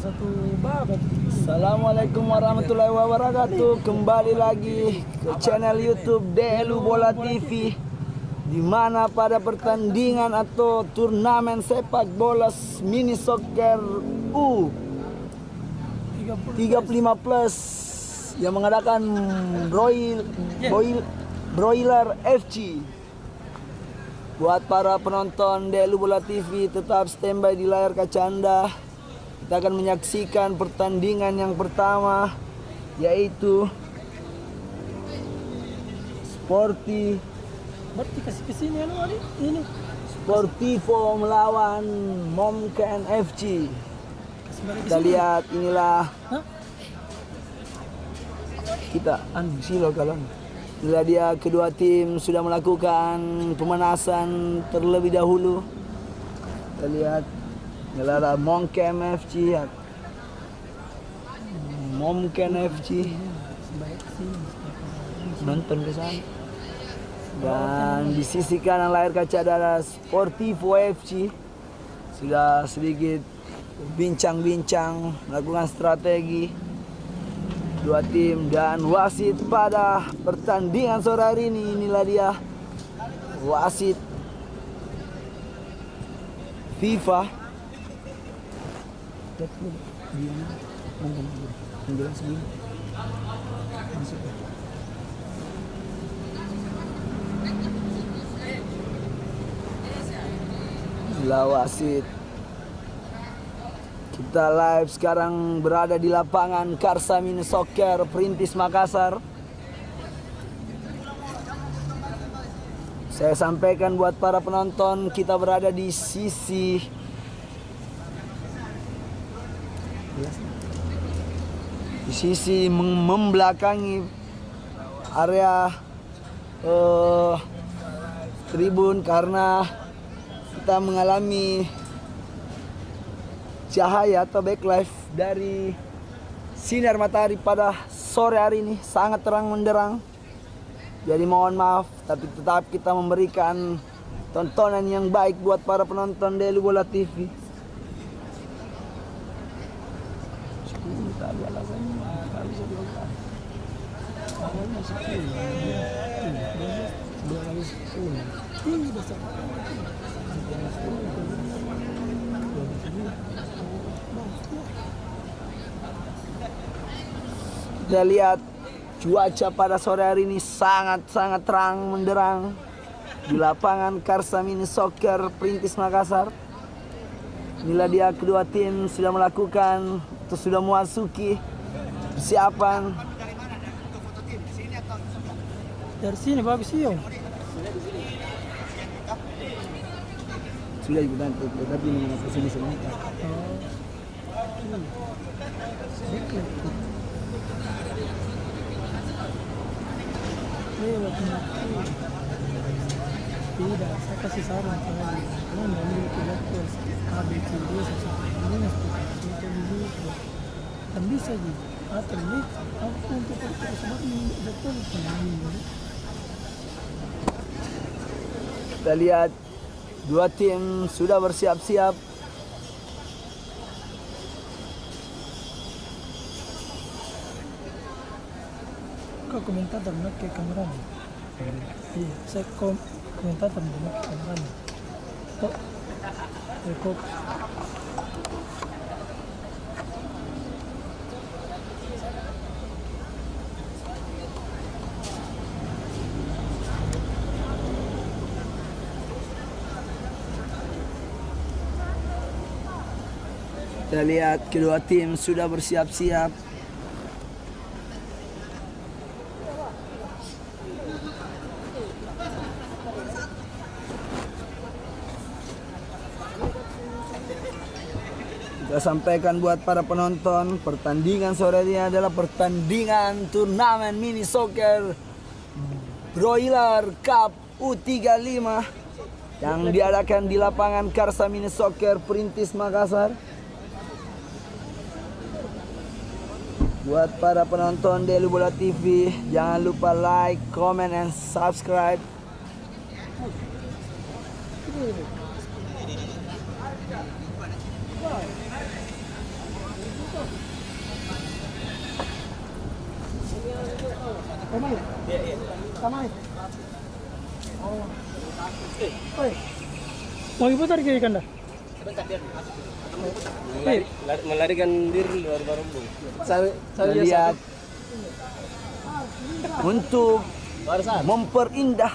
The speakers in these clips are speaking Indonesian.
satu babat. Assalamualaikum warahmatullahi wabarakatuh. Kembali lagi ke channel YouTube Delu Bola TV, di mana pada pertandingan atau turnamen sepak bola mini soccer U35 Plus yang mengadakan Broiler FC. Buat para penonton Delu Bola TV, tetap standby di layar kaca Anda. Kita akan menyaksikan pertandingan yang pertama, yaitu Berarti kasih kesini ini. Sportivo melawan Momken FC. Kita lihat, inilah kita silo kalau inilah dia, kedua tim sudah melakukan pemanasan terlebih dahulu. Kita lihat inilah Momken FC. Momken FC nonton ke sana. Dan di sisi kanan layar kaca adalah Sportivo FC. Sudah sedikit bincang-bincang, melakukan strategi dua tim dan wasit pada pertandingan sore hari ini. Inilah dia wasit FIFA. Wasit. Kita live sekarang berada di lapangan Karsa Mini Soccer Perintis Makassar. Saya sampaikan buat para penonton, kita berada di sisi membelakangi area tribun karena kita mengalami cahaya atau backlight dari sinar matahari pada sore hari ini sangat terang menderang. Jadi mohon maaf, tapi tetap kita memberikan tontonan yang baik buat para penonton Delu Bola TV. Kita lihat cuaca pada sore hari ini sangat terang menderang di lapangan Karsa Mini Soccer Perintis Makassar. Inilah dia, kedua tim sudah melakukan atau sudah memasuki persiapan. Dari sini bagus sih, Om. Sudah dibantu, tapi ini kesini semua. Tidak, saya kasih saran kalau ngambil tiga terus ABC2 ini kan bisa gitu. Atau ini aku untuk tersebut betul ini. Kita lihat dua tim sudah bersiap-siap. Kau komentator nak ke kamera? Iya, saya komentator nak ke kamera. Kok rekod. Kita lihat kedua tim sudah bersiap-siap. Kita sampaikan buat para penonton, pertandingan sore ini adalah pertandingan turnamen mini soccer Broiler Cup U35 yang diadakan di lapangan Karsa Mini Soccer Perintis Makassar. Buat para penonton Delu Bola TV, jangan lupa like, comment, and subscribe. Sama ya? Iya. Sama ya? Oh. Oi. Mau diputar kiri kan dah? Sebentar biar. Oi. Melarikan diri dari baru. Kita lihat untuk memperindah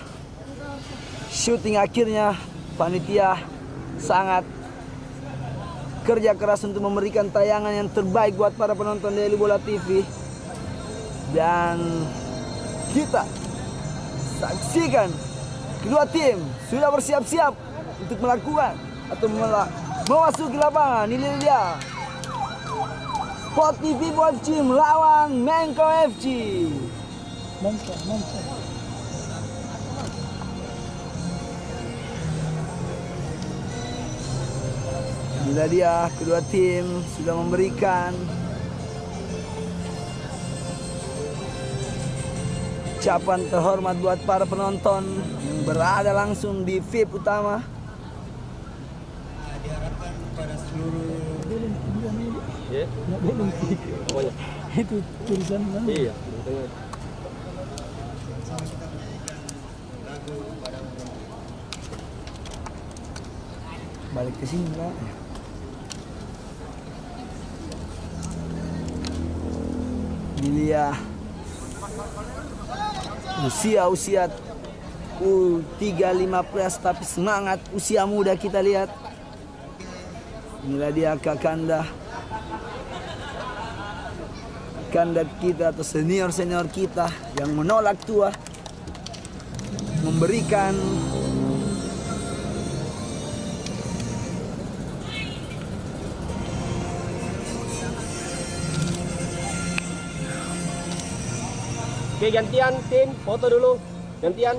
syuting akhirnya panitia sangat kerja keras untuk memberikan tayangan yang terbaik buat para penonton Daily Bola TV. Dan kita saksikan kedua tim sudah bersiap-siap untuk melakukan atau memasuki lapangan. Ini dia Sport TV FC melawan Mengko FC. Mantap. Bila dia kedua tim sudah memberikan ucapan terhormat buat para penonton yang berada langsung di VIP utama. Iya. Nggak boleh. Pokoknya. Itu tulisan mana? Iya. Balik ke sini Pak. Dia usia U3 15 tapi semangat usia muda kita lihat. Inilah dia Kakanda kita atau senior kita yang menolak tua, memberikan Oke, gantian tim, foto dulu. Gantian.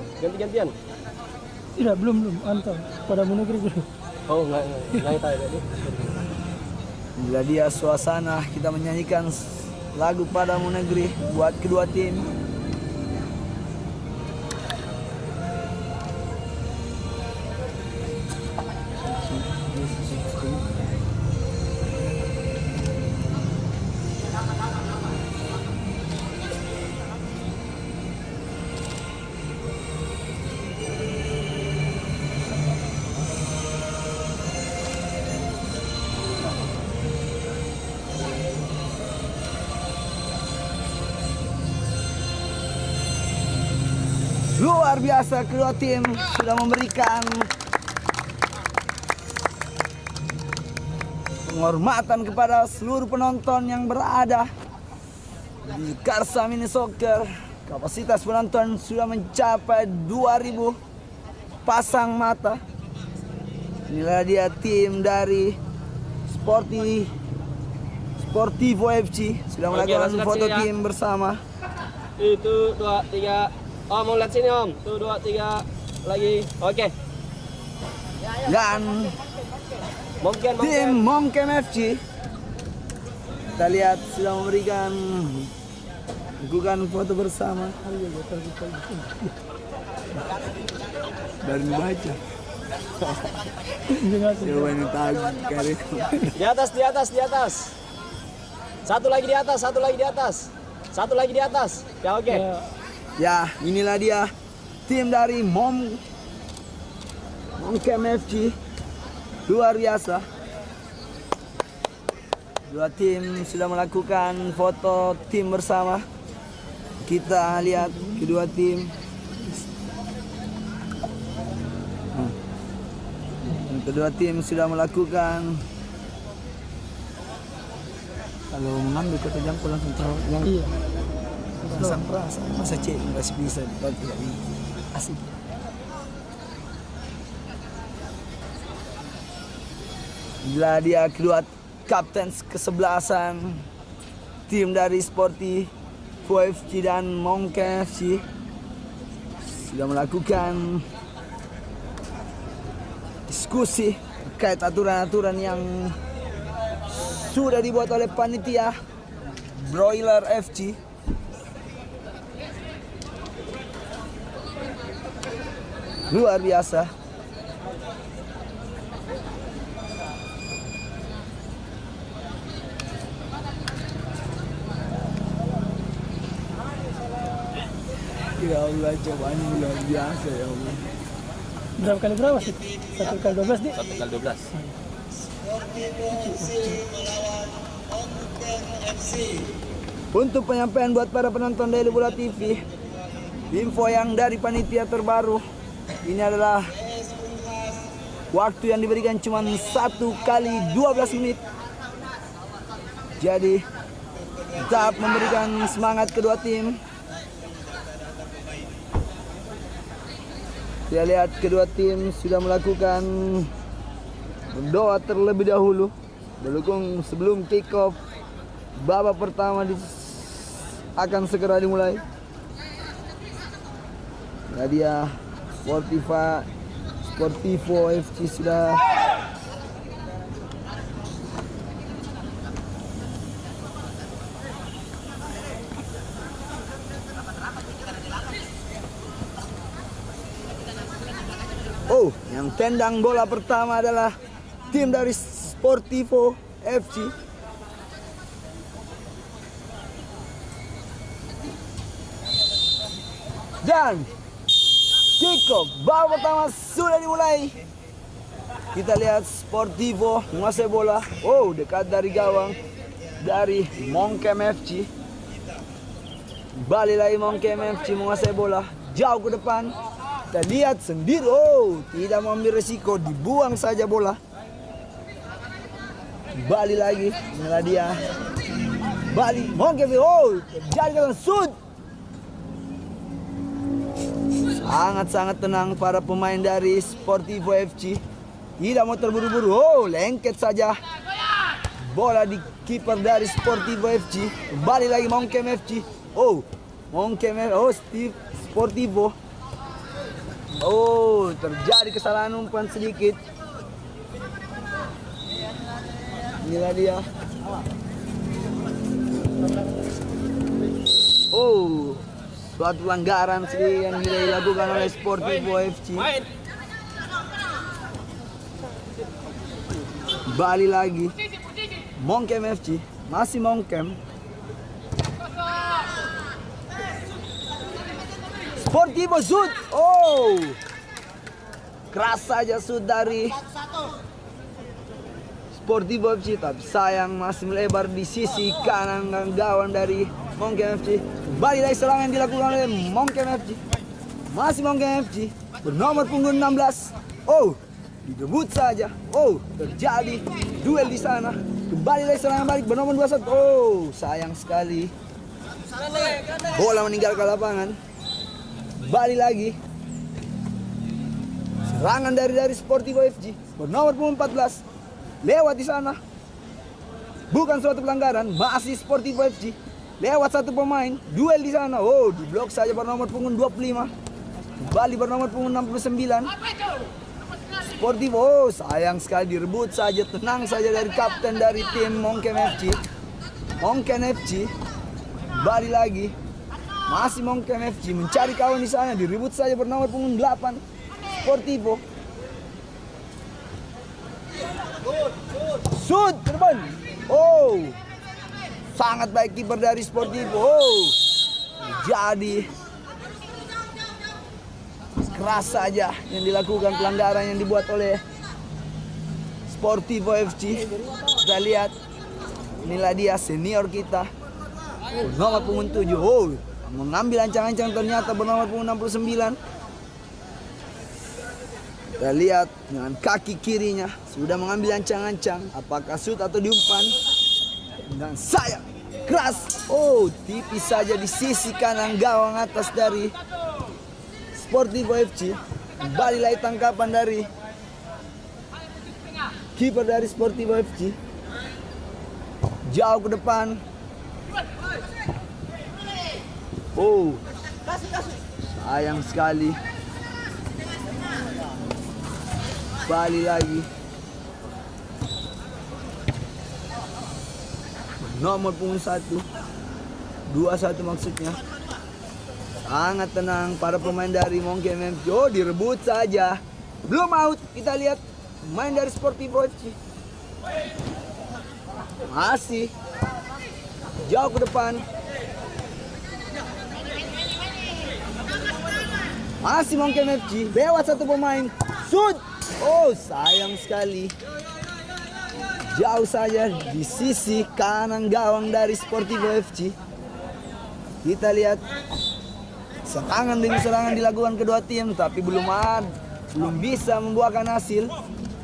Tidak, belum. Antam. Pada Munegri dulu. Oh, enggak tahu tadi. Bila dia suasana kita menyanyikan lagu Padamu Negeri buat kedua tim. Luar biasa kedua tim sudah memberikan penghormatan kepada seluruh penonton yang berada di Karsa Mini Soccer. Kapasitas penonton sudah mencapai 2000 pasang mata. Inilah dia tim dari Sportivo FC sudah melakukan foto tim bersama. Itu 2 3. Om, mau lihat sini Om. Tuh 2 3 lagi. Oke. Dan tim Mongkem FC kita lihat sudah memberikan lakukan foto bersama. Baru baca. Coba ini tahu kali. Di atas. Satu lagi di atas. Ya oke. Ya, inilah dia tim dari Mongkem FC. Luar biasa. Dua tim sudah melakukan foto tim bersama. Kita lihat kedua tim. Kedua tim sudah melakukan. Kalau mengambil kota jangkau langsung tahu yang Iya. perasaan masa cek masih bisa tidak asik. Bila dia kedua kapten kesebelasan tim dari Sportivo FC dan Mongkem FC sudah melakukan diskusi terkait aturan-aturan yang sudah dibuat oleh panitia Broiler FC. Luar biasa. Ya Allah, cobaan ini luar biasa ya Allah. Berapa kali berapa sih? 1 kali 12 nih. 1 kali 12. Untuk penyampaian buat para penonton Daily Bola TV, info yang dari panitia terbaru, ini adalah waktu yang diberikan cuma 1 kali 12 menit. Jadi tetap memberikan semangat kedua tim. Kita lihat kedua tim sudah melakukan berdoa terlebih dahulu sebelum kick off babak pertama akan segera dimulai. Nadia Sportivo FC sudah yang tendang bola pertama adalah tim dari Sportivo FC. Dan kick off babak pertama sudah dimulai. Kita lihat Sportivo menguasai bola. Dekat dari gawang dari Mongkem FC. Balik lagi Mongkem FC menguasai bola jauh ke depan. Kita lihat sendiri, tidak mengambil resiko, dibuang saja bola. Balik lagi, inilah dia. Balik, Mongkem, terjadi dengan shoot. Sangat-sangat tenang para pemain dari Sportivo FC. Tidak mau terburu-buru, lengket saja. Bola di kiper dari Sportivo FC. Balik lagi Mongkem FC. Sportivo. Terjadi kesalahan umpan sedikit. Inilah dia. Suatu pelanggaran sih yang dilakukan oleh Sportivo FC. Balik lagi Mongkem FC. Masih Mongkem. Sportivo shoot. Keras saja shoot dari Sportivo FC, tapi sayang masih melebar di sisi kanan gawang dari Mongkem FC. Balik lagi serangan yang dilakukan oleh Mongkem FC. Masih Mongkem FC bernomor punggung 16. Didebut saja. Terjadi duel di sana. Kembali lagi serangan balik bernomor 21. Sayang sekali. Bola meninggalkan lapangan. Balik lagi serangan dari Sportivo FC bernomor punggung 14 lewat di sana, bukan suatu pelanggaran, masih Sportivo FC lewat satu pemain, duel di sana. Diblok saja bernomor punggung 25, kembali bernomor punggung 69 Sportivo. Sayang sekali direbut saja, tenang saja dari kapten dari tim Mongkem FC. Balik lagi masih Mongkem FC mencari kawan di sana, diribut saja bernomor punggung 8 Sportivo. Shoot ke depan. Sangat baik kiper dari Sportivo. Jadi keras saja yang dilakukan, pelanggaran yang dibuat oleh Sportivo FC. Kita lihat, inilah dia senior kita nomor punggung 7. Mengambil ancang-ancang ternyata bernomor punggung 69. Kita lihat dengan kaki kirinya sudah mengambil ancang-ancang. Apakah shoot atau diumpan? Dan sayang keras. Tipis saja di sisi kanan gawang atas dari Sportivo FC. Kembali lagi tangkapan dari kiper dari Sportivo FC. Jauh ke depan. Sayang sekali. Balik lagi nomor punggung 1 21 maksudnya. Sangat tenang para pemain dari Mongkem FC. Direbut saja, belum out. Kita lihat pemain dari Sportivo FC masih jauh ke depan. Masih Mongkem FC, lewat satu pemain. Shoot! Oh, sayang sekali. Jauh saja di sisi kanan gawang dari Sportivo FC. Kita lihat serangan demi serangan dilakukan kedua tim, tapi belum bisa membuahkan hasil.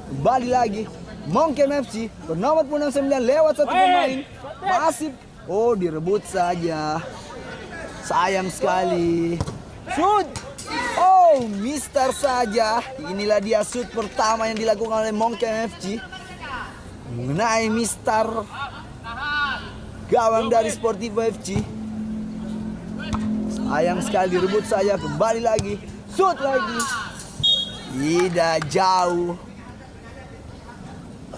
Kembali lagi Mongkem FC bernomor 69 lewat satu pemain. Masih direbut saja. Sayang sekali. Shoot! Oh, mister saja. Inilah dia shoot pertama yang dilakukan oleh Mongkem FC. Mengenai mister gawang dari Sportivo FC. Sayang sekali, rebut saja. Kembali lagi. Shoot lagi. Tidak jauh.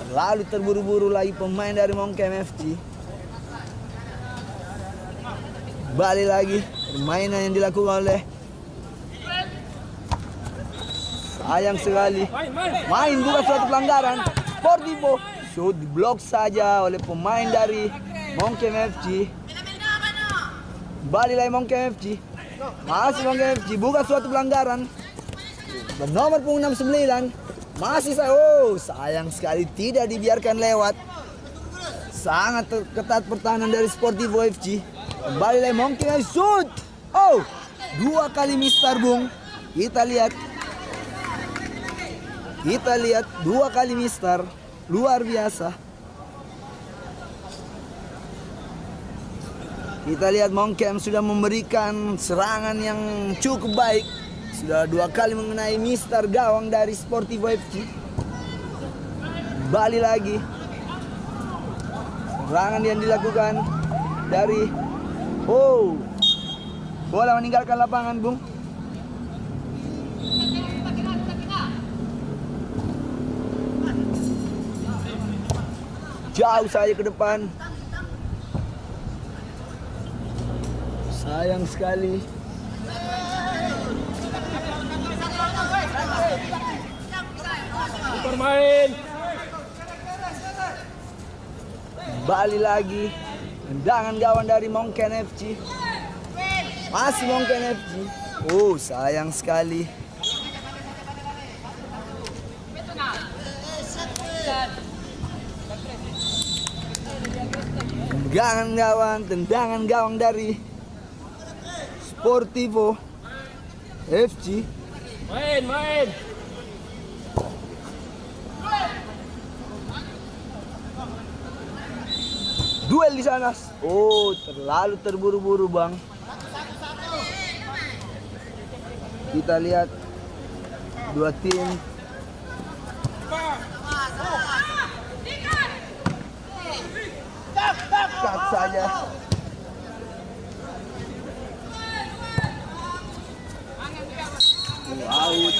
Lalu terburu-buru lagi pemain dari Mongkem FC. Kembali lagi permainan yang dilakukan oleh, sayang sekali, main bukan suatu pelanggaran. Sportivo shoot diblok saja oleh pemain dari Mongkem FC. Kembali lagi Mongkem FC. Masih Mongkem FC, bukan suatu pelanggaran. Bernomor 69. Masih sayang sekali tidak dibiarkan lewat. Sangat ketat pertahanan dari Sportivo FC. Kembali lagi Mongkem FC. Shoot! Oh, 2 kali mister, Bung. Kita lihat 2 kali mister. Luar biasa. Kita lihat Mongkem sudah memberikan serangan yang cukup baik. Sudah 2 kali mengenai mister gawang dari Sportivo FC. Kembali lagi serangan yang dilakukan dari bola meninggalkan lapangan, Bung. Jauh saja ke depan. Sayang sekali. Bermain. Kembali lagi tendangan gawang dari Mongkem FC. Masih Mongkem FC. Sayang sekali. Tendangan gawang dari Sportivo FC. Main. Duel di sana. Terlalu terburu-buru, Bang. Kita lihat 2 tim. Cut saja. Out.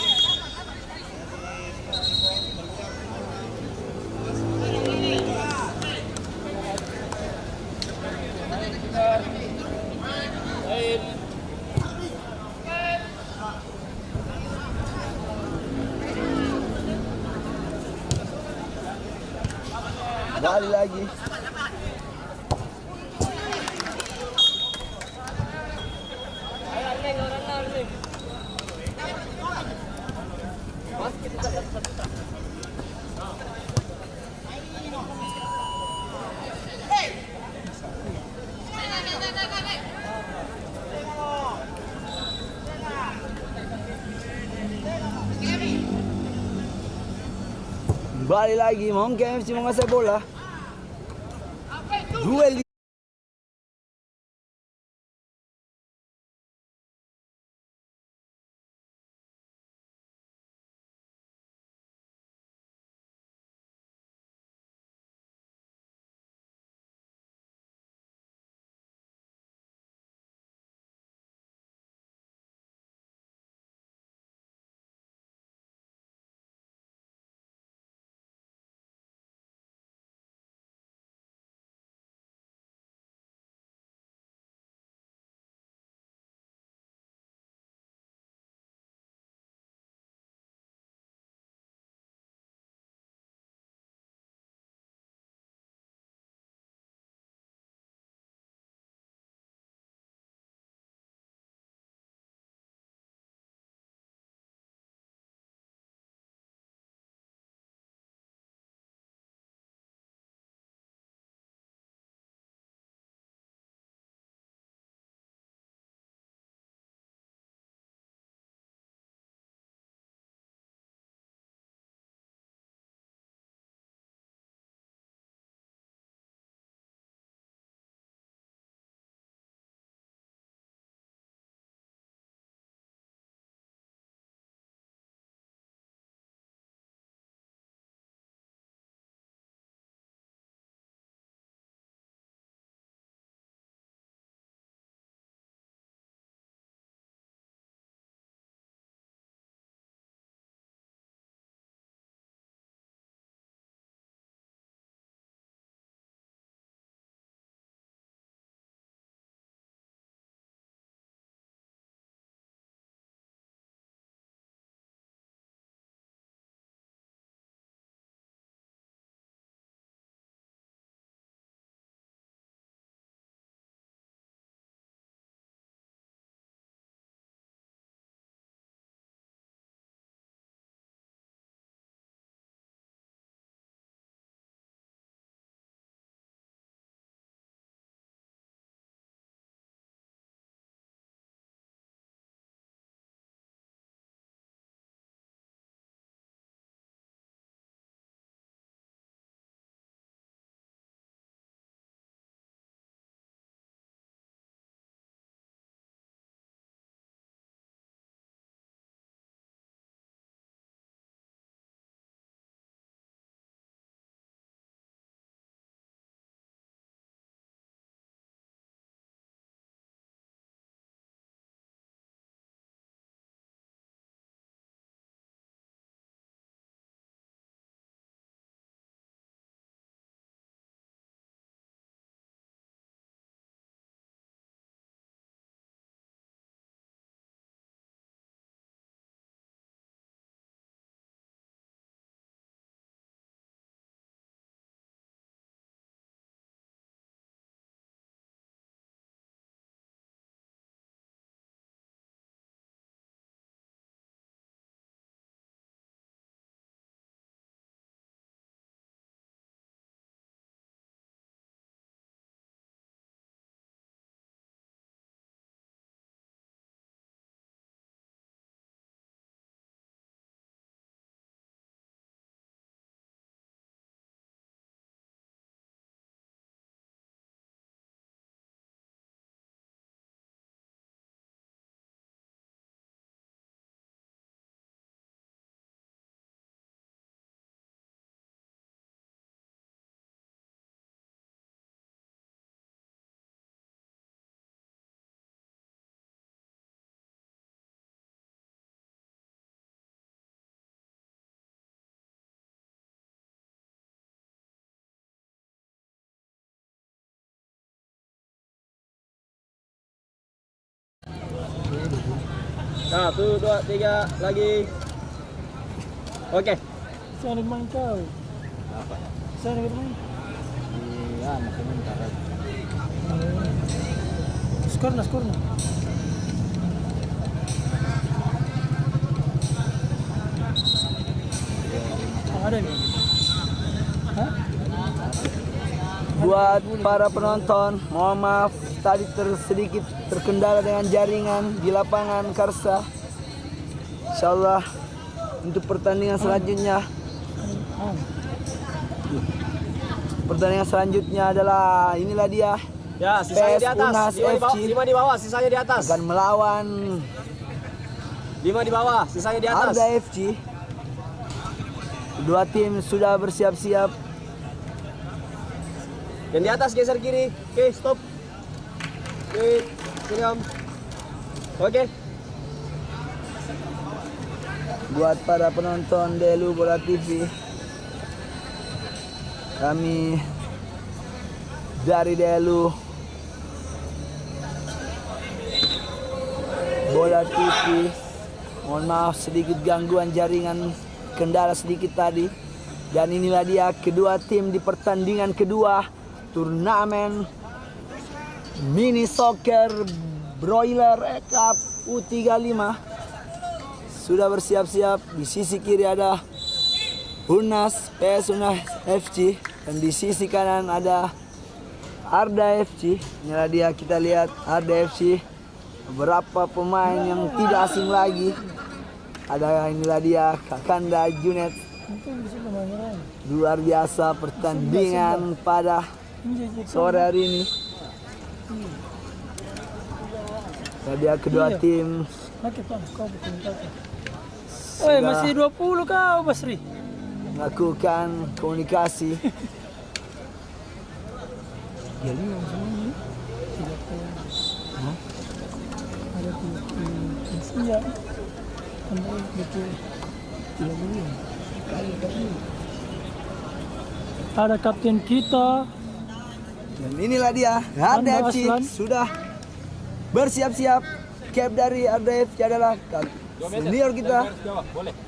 Kembali lagi. Kembali lagi Mongkem FC menguasai bola. Duel 1, 2, 3 lagi. Oke. Sana main kau. Apa? Sana main. Iya, masih bentar lagi. Skorna. Ada nih. Hah? Buat para penonton, mohon maaf tadi sedikit terkendala dengan jaringan di lapangan Karsa. Insyaallah untuk pertandingan selanjutnya. Pertandingan selanjutnya adalah inilah dia. Ya, sisanya PS di atas. Unas 5 FC. di bawah, sisanya di atas. Akan melawan 5 di bawah, sisanya di atas. Arda FC. Kedua tim sudah bersiap-siap. Yang di atas geser kiri. Oke, stop. Oke, sini Om. Oke. Buat para penonton Delu Bola TV, kami dari Delu Bola TV, mohon maaf sedikit gangguan jaringan, kendala sedikit tadi. Dan inilah dia kedua tim di pertandingan kedua turnamen mini soccer broiler Cup U35. Sudah bersiap-siap. Di sisi kiri ada Unas, PS Unas FC, dan di sisi kanan ada Arda FC. Inilah dia, kita lihat Arda FC. Beberapa pemain yang tidak asing lagi. Ada inilah dia Kakanda Junet. Luar biasa pertandingan pada sore hari ini. Dia kedua tim masih 20 kau Basri. melakukan komunikasi. Ada kapten kita. Dan inilah dia, Arda Anda FC Aslan. sudah bersiap-siap. Cap dari Arda FC adalah senior kita,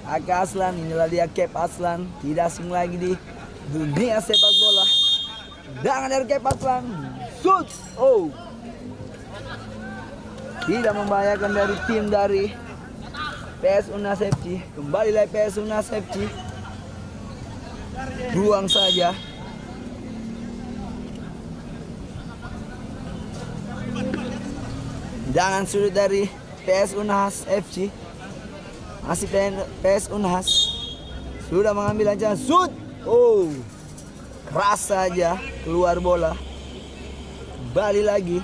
Aka Aslan. Inilah dia Cap Aslan, tidak asing lagi di dunia sepak bola. Dengan dari Cap Aslan, shoot, tidak membahayakan dari tim dari PS Unas FC. Kembali lagi PS Unas FC, buang saja. Jangan sudut dari PS Unas FC. Masih PS Unas sudah mengambil ancaman shoot. Keras saja keluar bola. Kembali lagi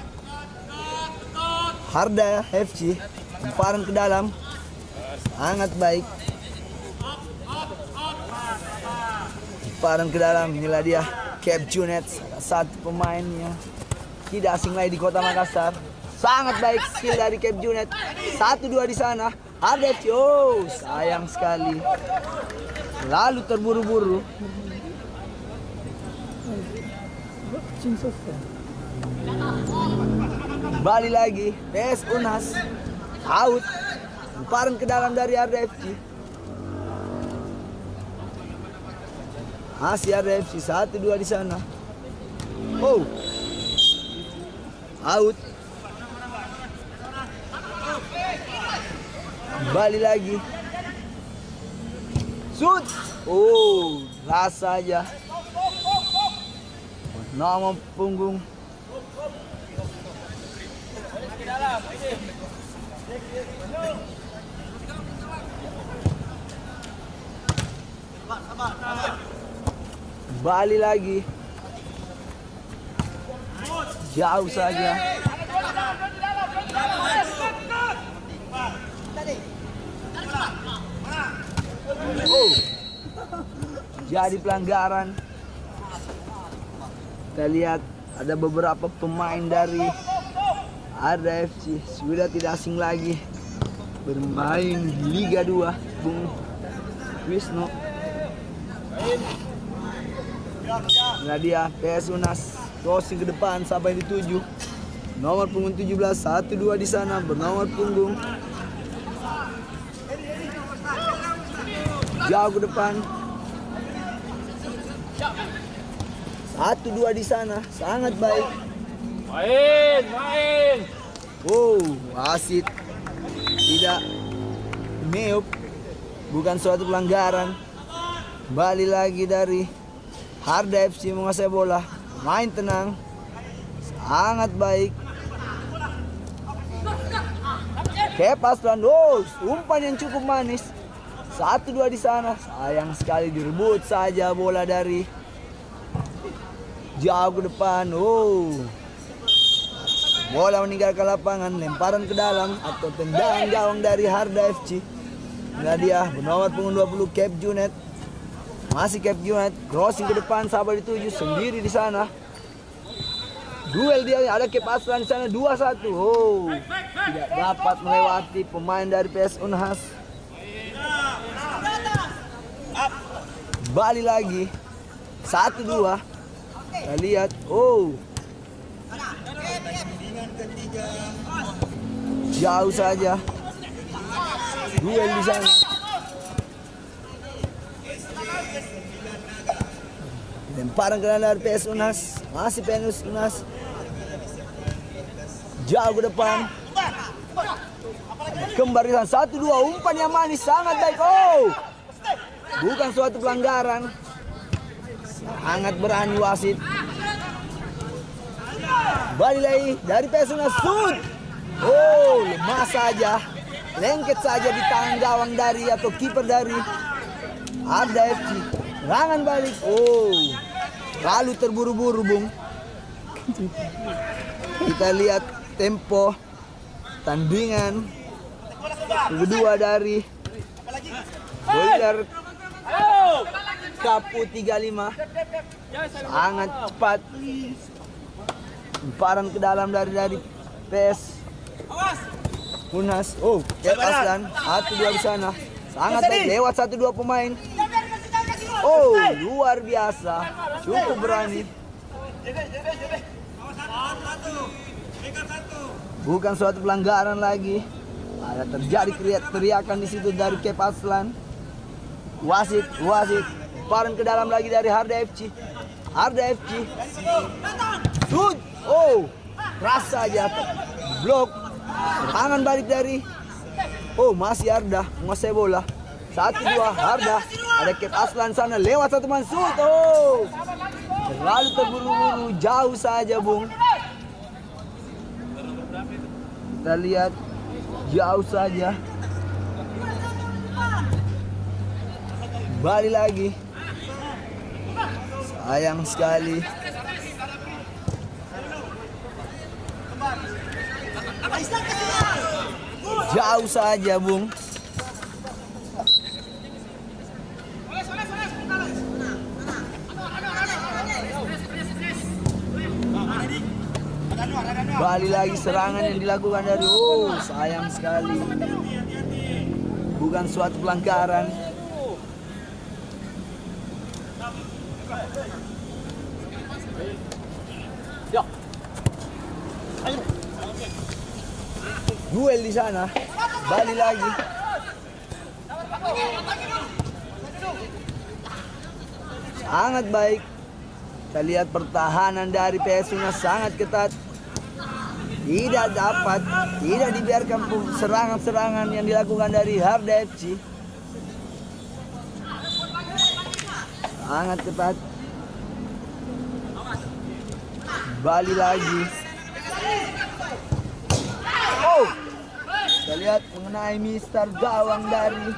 Arda FC, lemparan ke dalam sangat baik. Lemparan ke dalam, inilah dia Cap Junet, salah satu pemainnya tidak asing lagi di Kota Makassar. Sangat baik skill dari Cap Junet. 1-2 di sana. Ada sayang sekali. Lalu terburu-buru. Kembali lagi PS Unas. Out. Lemparan ke dalam dari Arda FC. Masih Arda FC 1-2 di sana. Out. Kembali lagi. Shoot. Rasa aja. Nomor punggung. Kembali lagi. Jauh saja. Jadi pelanggaran. Kita lihat ada beberapa pemain dari Arda FC sudah tidak asing lagi bermain di Liga 2. Bung Wisnu. Nah dia PS Unas crossing ke depan sampai di 7. Nomor punggung 17 1-2 di sana bernomor punggung jauh ke depan. 1-2 di sana, sangat baik. Main. Oh, wasit tidak meniup, bukan suatu pelanggaran. Kembali lagi dari Harda FC menguasai bola, main tenang, sangat baik. Kepaslan, umpan yang cukup manis. 1-2 di sana, sayang sekali direbut saja bola dari jauh ke depan. Bola meninggalkan lapangan, lemparan ke dalam atau tendangan gawang dari Harda FC. Nah dia bernomor punggung 20 Cap Junet. Masih Cap Junet, crossing ke depan, sabar dituju sendiri di sana. Duel dia, ada Cap Aslan di sana 2-1. Tidak dapat melewati pemain dari PS Unhas. Balik lagi 1-2. Kita lihat, jauh saja duel di sana. Lemparan ke dari PS Unhas, masih PS Unhas. Jauh ke depan. Kembali di sana 1-2, umpan yang manis sangat baik. Bukan suatu pelanggaran. Sangat berani wasit. Balik lagi dari PS Unhas, shoot. Lemah saja. Lengket saja di tangan gawang dari atau kiper dari Harda FC. Serangan balik. Lalu terburu-buru, Bung. Kita lihat tempo tandingan kedua dari Boiler Kapu 35. Sangat cepat. Lemparan ke dalam dari PS Unhas. Cap Aslan 1-2 di sana. Sangat baik, lewat 1-2 pemain. Luar biasa. Cukup berani. Bukan suatu pelanggaran lagi. Ada terjadi teriakan di situ dari Cap Aslan. Wasit. Lemparan ke dalam lagi dari Harda FC. Harda FC. Shoot. Keras saja. Blok. Tangan balik dari masih Harda menguasai bola. 1-2 Harda. Ada Cap Aslan sana, lewat satu man shoot. Terlalu terburu-buru, jauh saja, Bung. Kita lihat jauh saja. Balik lagi. Sayang sekali. Jauh saja, Bung. Balik lagi serangan yang dilakukan dari sayang sekali. Bukan suatu pelanggaran. Duel di sana. Balik lagi. Sangat baik. Kita lihat pertahanan dari PS Unhas sangat ketat. Tidak dibiarkan serangan-serangan yang dilakukan dari Harda FC. Sangat ketat. Balik lagi. Kita lihat mengenai Mister gawang dari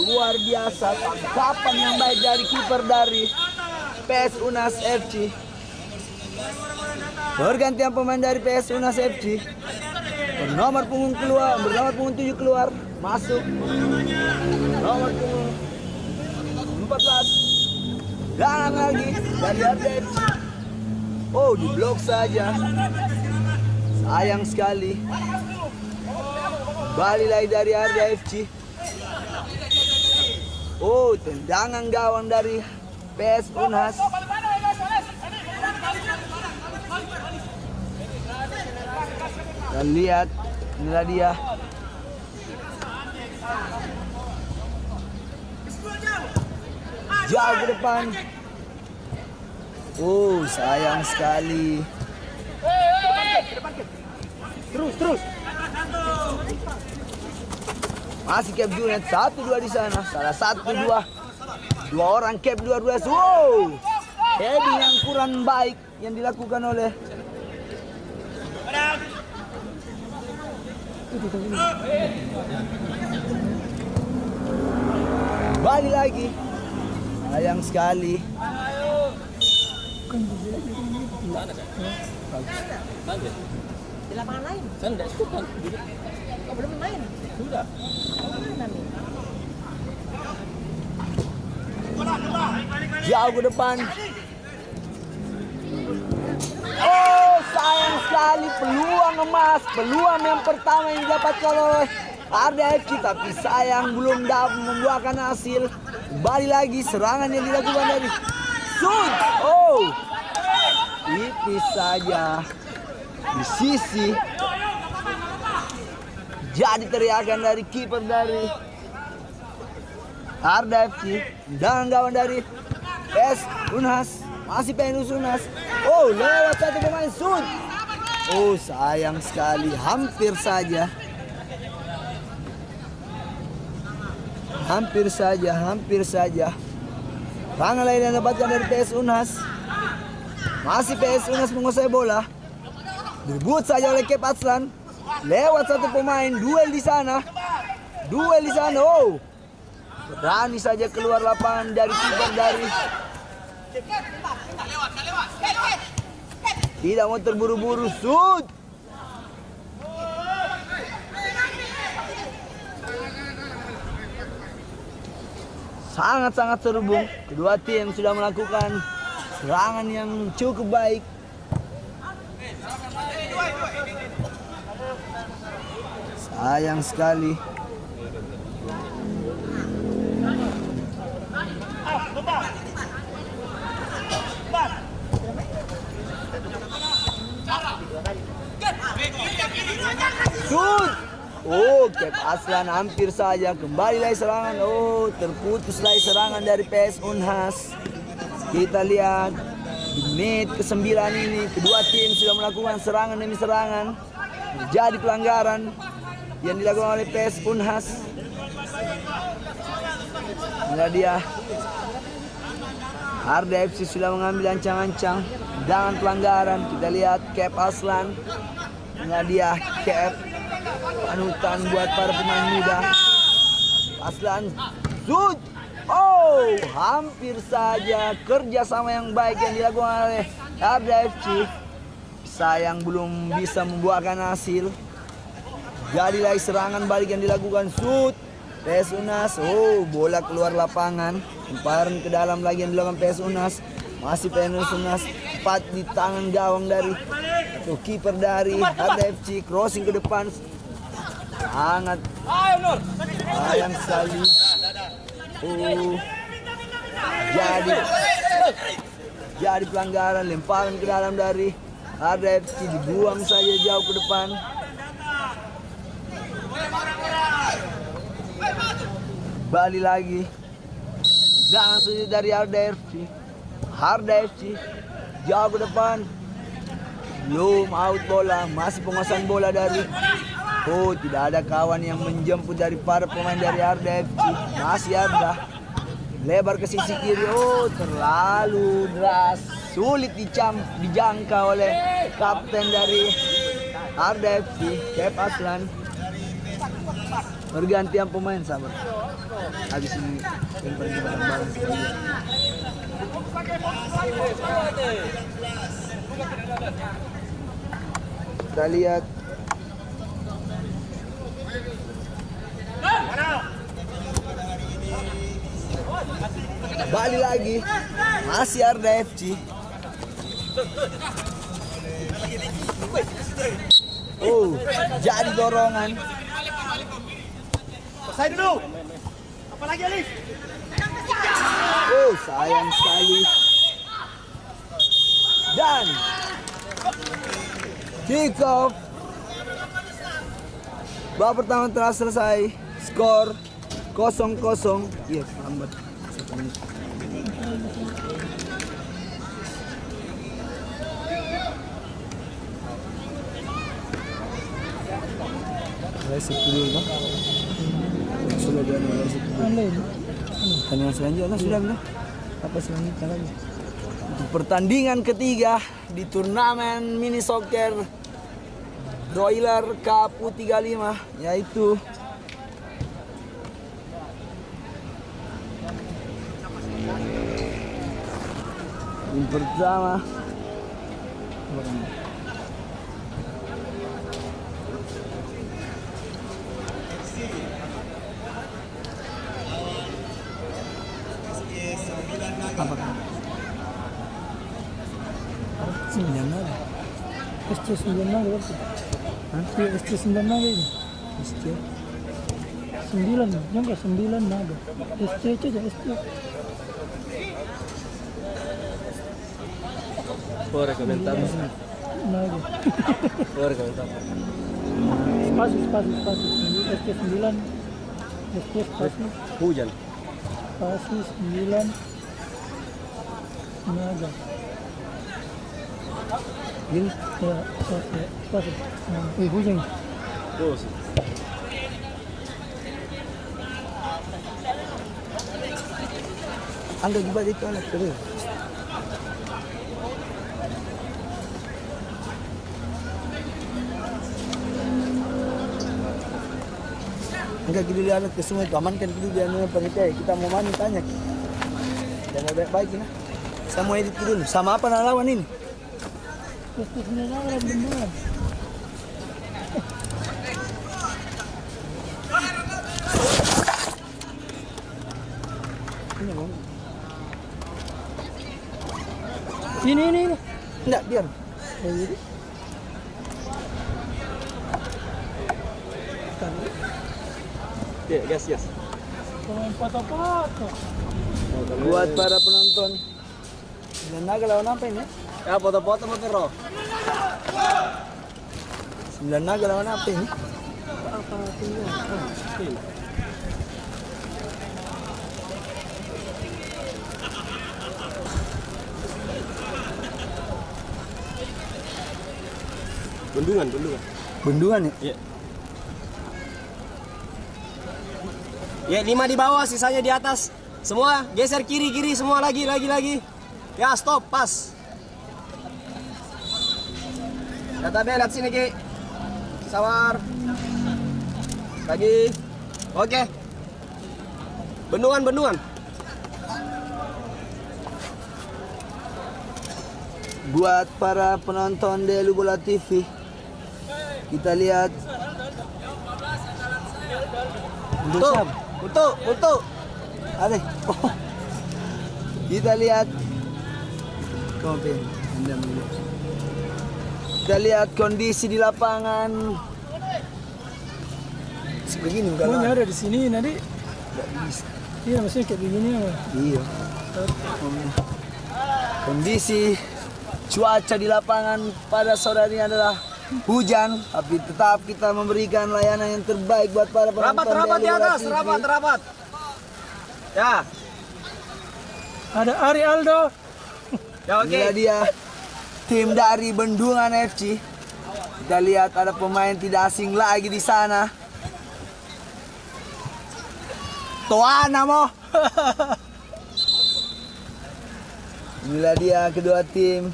luar biasa tangkapan yang baik dari kiper dari PS Unhas FC. Pergantian pemain dari PS Unhas FC. Bernomor punggung 7 keluar, masuk. Nomor punggung 14. Dalam lagi dari Harda FC. Diblok saja. Sayang sekali. Kembali lagi dari Arda FC. Oh, tendangan gawang dari PS Unhas. Dan lihat, inilah dia. Jauh ke depan. Oh, sayang sekali. Terus. Masih Cap Junet, 1-2 di sana. Salah satu dua orang Cap 2-2. Wow, heading yang kurang baik yang dilakukan oleh kembali lagi. Sayang sekali. Di lapangan lain. Saya enggak suka. Oh, belum main. Sudah. Mana nih? Jauh ke depan. Oh, sayang sekali peluang emas, peluang yang pertama yang didapatkan oleh Arda FC, tapi sayang belum dapat membuahkan hasil. Kembali lagi serangan yang dilakukan dari Sun. Oh, tipis saja di sisi. Jadi teriakan dari kiper dari Arda FC. Dan gawang dari PS Unhas. Masih PNS Unhas. Oh, lewat satu pemain Sun. Oh, sayang sekali. Hampir saja. Hampir saja. Tangan lain yang dapatkan dari PS Unhas. Masih PS Unhas menguasai bola. Direbut saja oleh Kep Aslan. Lewat satu pemain, duel di sana. Oh, berani saja keluar lapangan dari kiper dari. Tidak mau terburu-buru, shoot. Sangat-sangat terhubung. Kedua tim sudah melakukan serangan yang cukup baik. Sayang sekali. Shoot. Oh, Kep Aslan hampir saja. Kembali lagi serangan. Oh, terputus lagi serangan dari PS Unhas. Kita lihat di menit ke-9 ini kedua tim sudah melakukan serangan demi serangan. Terjadi pelanggaran yang dilakukan oleh PS Unhas. Inilah dia. Arda FC sudah mengambil ancang-ancang dengan pelanggaran. Kita lihat Kep Aslan. Inilah dia Kep. Panutan buat para pemain muda. Aslan shoot. Oh, hampir saja kerjasama yang baik yang dilakukan oleh Arda FC. Sayang belum bisa membuahkan hasil. Jadi lagi serangan balik yang dilakukan, shoot. PS Unhas, oh, bola keluar lapangan. Lemparan ke dalam lagi yang dilakukan PS Unhas. Masih PS Unhas, tepat di tangan gawang dari kiper dari Arda FC. Crossing ke depan. Sangat sayang sekali. Oh, jadi pelanggaran, lemparan ke dalam dari Arda FC, dibuang saja jauh ke depan. Balik lagi. Jangan sujud dari Arda FC. Arda FC jauh ke depan. Belum out bola, masih penguasaan bola dari. Oh, tidak ada kawan yang menjemput dari para pemain dari Arda FC. Masih ada. Lebar ke sisi kiri. Oh, terlalu deras. Sulit dijangka oleh kapten dari Arda FC, Kep Aslan. Pergantian pemain, sabar. Habis ini yang bareng-bareng. Kita lihat. Balik lagi. Masih Arda FC. Oh, jadi dorongan. Selesai dulu. Apalagi Alif? Oh, sayang sekali. Dan kick off. Babak pertama telah selesai. Skor 0-0. Iya, lambat. 1 menit. Resip dulu, Bang. Sudah dia resip dulu. Online. Pertandingan selanjutnya sudah belum? Apa selanjutnya lagi? Untuk pertandingan ketiga di turnamen mini soccer Broiler Cup U35 yaitu yang pertama Sembilan naga. SC 9 naga berarti. Iya, SC 9 naga ini. SC 9, enggak 9 naga. SC aja SC. Boleh komentar. Naga. Boleh komentar. Spasi. SC 9. SC spasi. Hujan. Spasi 9 naga. ini Ya, spasi. Wih, hujan. Terus. angkat juga itu anak terus. Enggak gitu dia anak ke sungai itu amankan gitu dia anak panitia kita mau mandi tanya. Jangan baik-baik ya. Saya mau edit dulu. Sama apa nak lawan ini? SC 9 naga beneran. Ini. Enggak, biar. Ya, yes. Pemain foto-foto. Buat para penonton. Dan naga lawan apa ini? Ya, foto-foto mau Pero. 9 naga lawan apa ini? Bendungan. Bendungan ya? Iya. Ya, 5 di bawah, sisanya di atas. Semua geser kiri semua lagi. Ya, stop, pas. Data B, lihat sini Ki. Sawar. Lagi. Oke. Bendungan. Buat para penonton Delu Bola TV, kita lihat Untuk. ada. Oh. Kita lihat kita lihat kondisi di lapangan begini bukan? Pokoknya ada di sini nanti. Iya, maksudnya kayak begini ya. Iya. Kondisi cuaca di lapangan pada sore ini adalah hujan, tapi tetap kita memberikan layanan yang terbaik buat para penonton. Rapat di atas, TV. rapat. Ya. Ada Ari Aldo. Ya, oke. Inilah dia tim dari Bendungan FC. Kita lihat ada pemain tidak asing lagi di sana. Tuana mo. Inilah dia kedua tim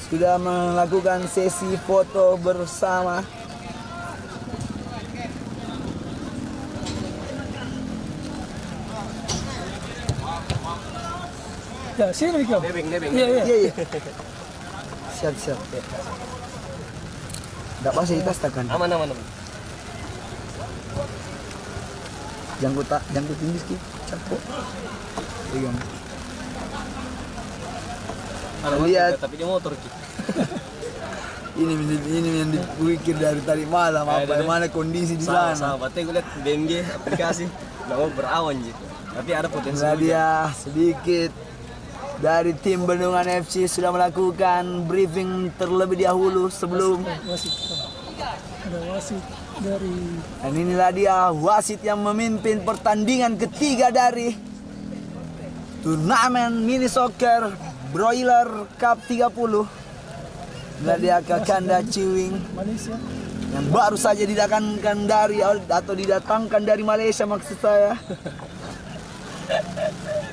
sudah melakukan sesi foto bersama. Ya, sini Kyo. Nebeng. Iya. Siap. Tidak pasti ditastakan. Aman. Jangkut tinggi sih. Capok. Iya. Lihat. Tapi dia motor Ki. Ini yang dipikir dari tadi malam mana kondisi di sana. Sama, berarti gue lihat BMG aplikasi mau berawan gitu. Tapi ada potensi. Nah, dia sedikit dari tim Bendungan FC sudah melakukan briefing terlebih dahulu sebelum. Wasit. Ada wasit dari Dan inilah dia wasit yang memimpin pertandingan ketiga dari turnamen mini soccer Broiler Cup 30. Inilah dia Kakanda Ciwing Malaysia. yang baru saja didatangkan dari Malaysia maksud saya.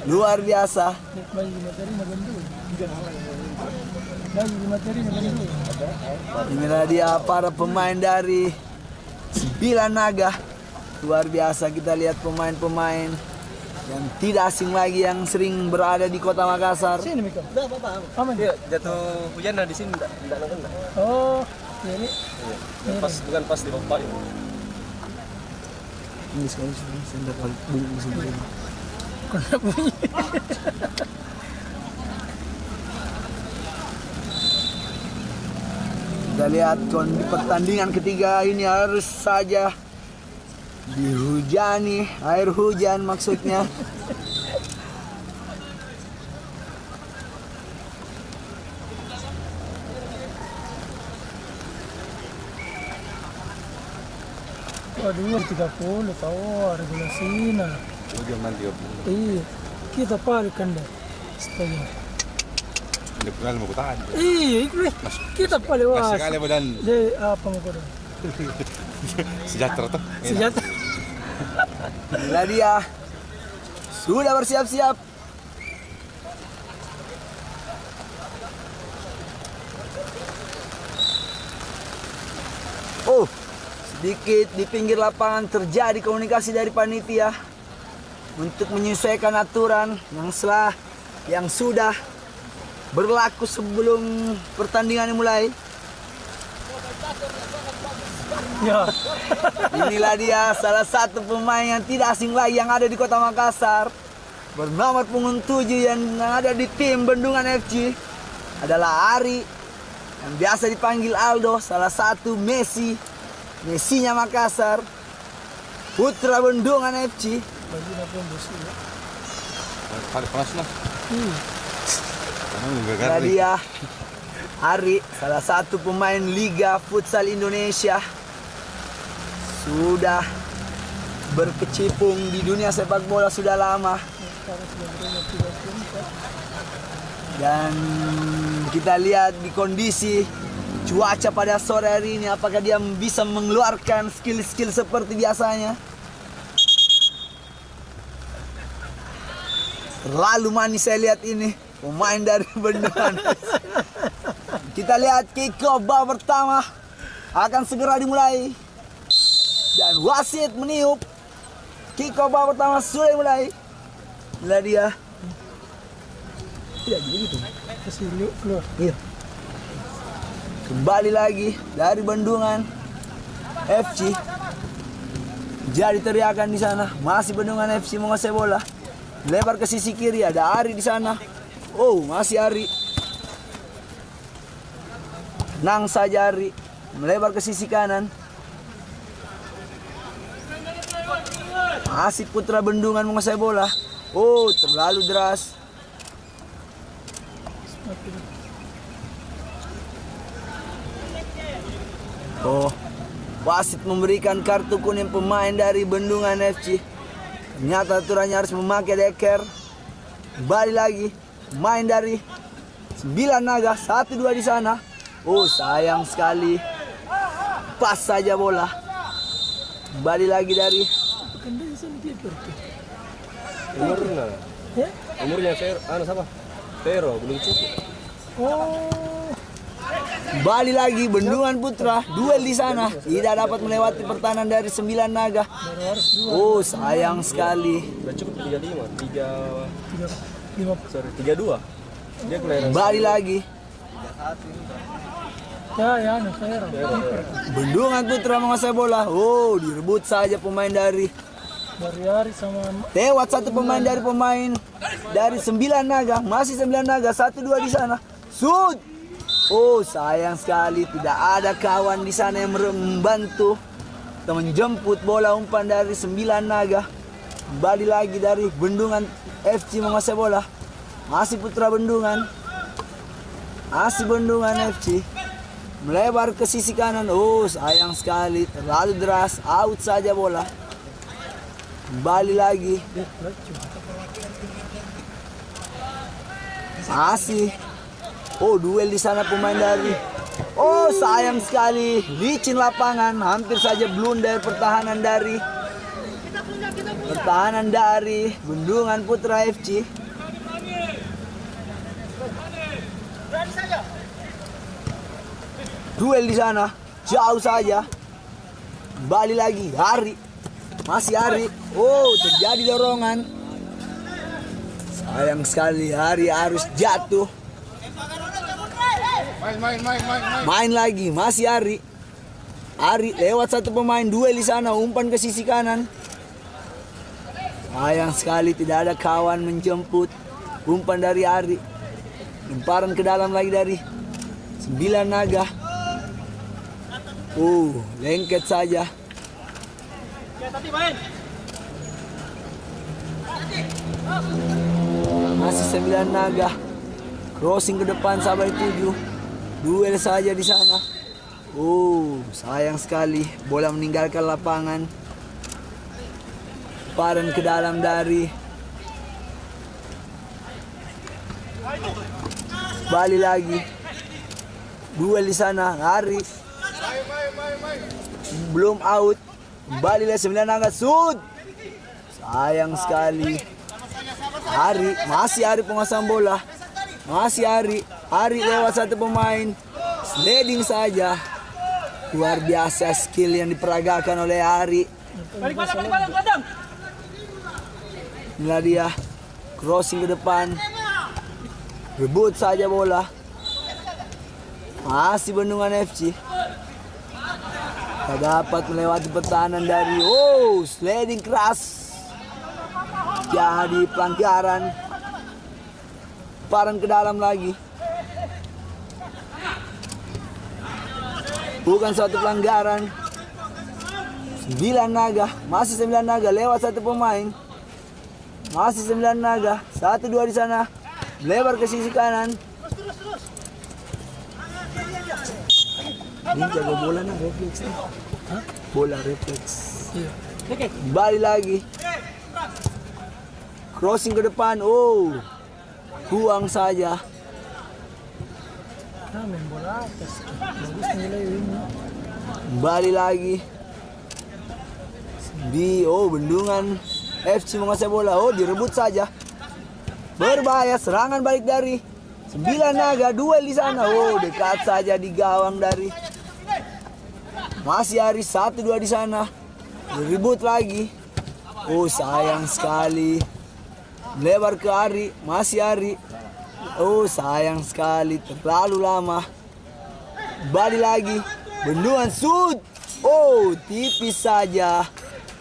Luar biasa. Bagi materi nagandu. Bagi materi nagandu. Inilah dia para pemain dari 9 Naga. Luar biasa kita lihat pemain-pemain yang tidak asing lagi yang sering berada di Kota Makassar. Sini Mika. Udah apa-apa. Aman. Iya, jatuh hujan di sini enggak nonton enggak? Oh, ya ini. Iya. Bukan pas di bawah ini. Ini sekali saya dapat bunyi sebenarnya. Kena bunyi. Kita lihat pertandingan ketiga ini harus saja dihujani, air hujan maksudnya. Waduh, 30 tahu regulasinya. Jangan 30. Iya, kita paling dah. Setengah. Hindi ko alam mo kutahan. Iya, kita paling was. Masih kali mo dan Jadi apa mau kau? sejahtera tuh. Senjata. Inilah dia sudah bersiap-siap. Oh, sedikit di pinggir lapangan terjadi komunikasi dari panitia untuk menyesuaikan aturan yang sudah berlaku sebelum pertandingan mulai. Ya. Inilah dia salah satu pemain yang tidak asing lagi yang ada di Kota Makassar. Bernama punggung 7 yang ada di tim Bendungan FC adalah Ari yang biasa dipanggil Aldo, salah satu Messinya Makassar. Putra Bendungan FC. Bagi apa bos ya? Paling panas lah. Karena Inilah nggak dia Ari, salah satu pemain Liga Futsal Indonesia. Sudah berkecimpung di dunia sepak bola sudah lama. Dan kita lihat di kondisi cuaca pada sore hari ini apakah dia bisa mengeluarkan skill-skill seperti biasanya. Terlalu manis saya lihat ini pemain dari Bendungan. Kita lihat kick off babak pertama akan segera dimulai. Dan wasit meniup kick off babak pertama sudah dimulai. Inilah dia. Tidak gitu. Kasih keluar. Iya. Kembali lagi dari Bendungan FC. Jadi teriakan di sana masih Bendungan FC menguasai bola. Lebar ke sisi kiri ada Ari di sana. Oh, masih Ari. Nang saja Ari. Melebar ke sisi kanan. Masih Putra Bendungan menguasai bola. Oh, terlalu deras. Oh, wasit memberikan kartu kuning pemain dari Bendungan FC. Ternyata aturannya harus memakai deker. Kembali lagi main dari 9 Naga, 1-2 di sana. Oh, sayang sekali. Pas saja bola. Kembali lagi dari Kan dia sana kiper tuh. Umurnya. Ya? Umurnya siapa? Vero belum cukup. Oh, kembali lagi Bendungan Putra, duel di sana. Tidak dapat melewati pertahanan dari 9 Naga. baru harus dua. Oh, sayang sekali. Udah cukup 5. 32. Dia kelahiran Kembali lagi Ya, Vero. Bendungan Putra menguasai bola. Oh, direbut saja pemain dari Dari Ari sama Tewat satu pemain dari 9 Naga. Masih 9 Naga, 1-2 di sana. Shoot. Oh, sayang sekali tidak ada kawan di sana yang membantu atau menjemput bola umpan dari 9 Naga. Kembali lagi dari Bendungan FC menguasai bola. Masih Putra Bendungan. Masih Bendungan FC. Melebar ke sisi kanan. Oh, sayang sekali. Terlalu deras. Out saja bola. Kembali lagi. Masih. Oh, duel di sana pemain dari. Oh, sayang sekali. Licin lapangan. Hampir saja blunder pertahanan dari Bendungan Putra FC. Duel di sana. Jauh saja. Kembali lagi. Hari. Masih Hari. Oh, terjadi dorongan. Sayang sekali. Hari harus jatuh. Main lagi, masih Ari. Ari lewat satu pemain, duel di sana, umpan ke sisi kanan. Sayang sekali tidak ada kawan menjemput. Umpan dari Ari. Lemparan ke dalam lagi dari 9 Naga. Lengket saja. Masih 9 Naga. Crossing ke depan sampai 7. Duel saja di sana. Sayang sekali bola meninggalkan lapangan. Lemparan ke dalam dari. Balik lagi. Duel di sana. Hari. Belum out. Kembali lagi 9 Naga. Shoot. Sayang sekali. Hari. Masih Hari penguasaan bola. Masih Ari lewat satu pemain. Sliding saja. Luar biasa skill yang diperagakan oleh Ari. Balik balang. Inilah dia. Crossing ke depan. Rebut saja bola. Masih Bendungan FC. Tak dapat melewati pertahanan dari. Sliding keras. Jadi pelanggaran. Lemparan ke dalam lagi. Bukan suatu pelanggaran. 9 Naga. Masih 9 Naga. Lewat satu pemain. Masih 9 Naga. 1-2 di sana. Lebar ke sisi kanan. Ini jago bola nah, refleks nih. Bola refleks. Kembali lagi. Crossing ke depan. Buang saja. Main bola atas. Bagus nilai ini. Kembali lagi. Bendungan FC menguasai bola. Direbut saja. Berbahaya. Serangan balik dari 9 Naga. Duel di sana. Dekat saja di gawang dari. Masih Hari 1-2 di sana. Direbut lagi. Sayang sekali. Lebar ke Ari, masih Ari. Sayang sekali, terlalu lama. Balik lagi, Bendungan shoot. Tipis saja.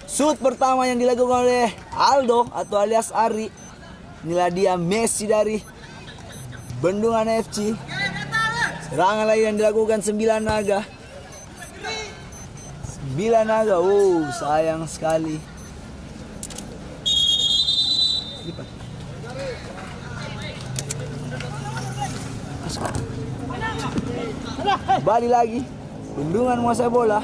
Shoot pertama yang dilakukan oleh Aldo atau alias Ari. Inilah dia Messi dari Bendungan FC. Serangan lagi yang dilakukan 9 Naga. 9 Naga, sayang sekali. Balik lagi. Bendungan menguasai bola.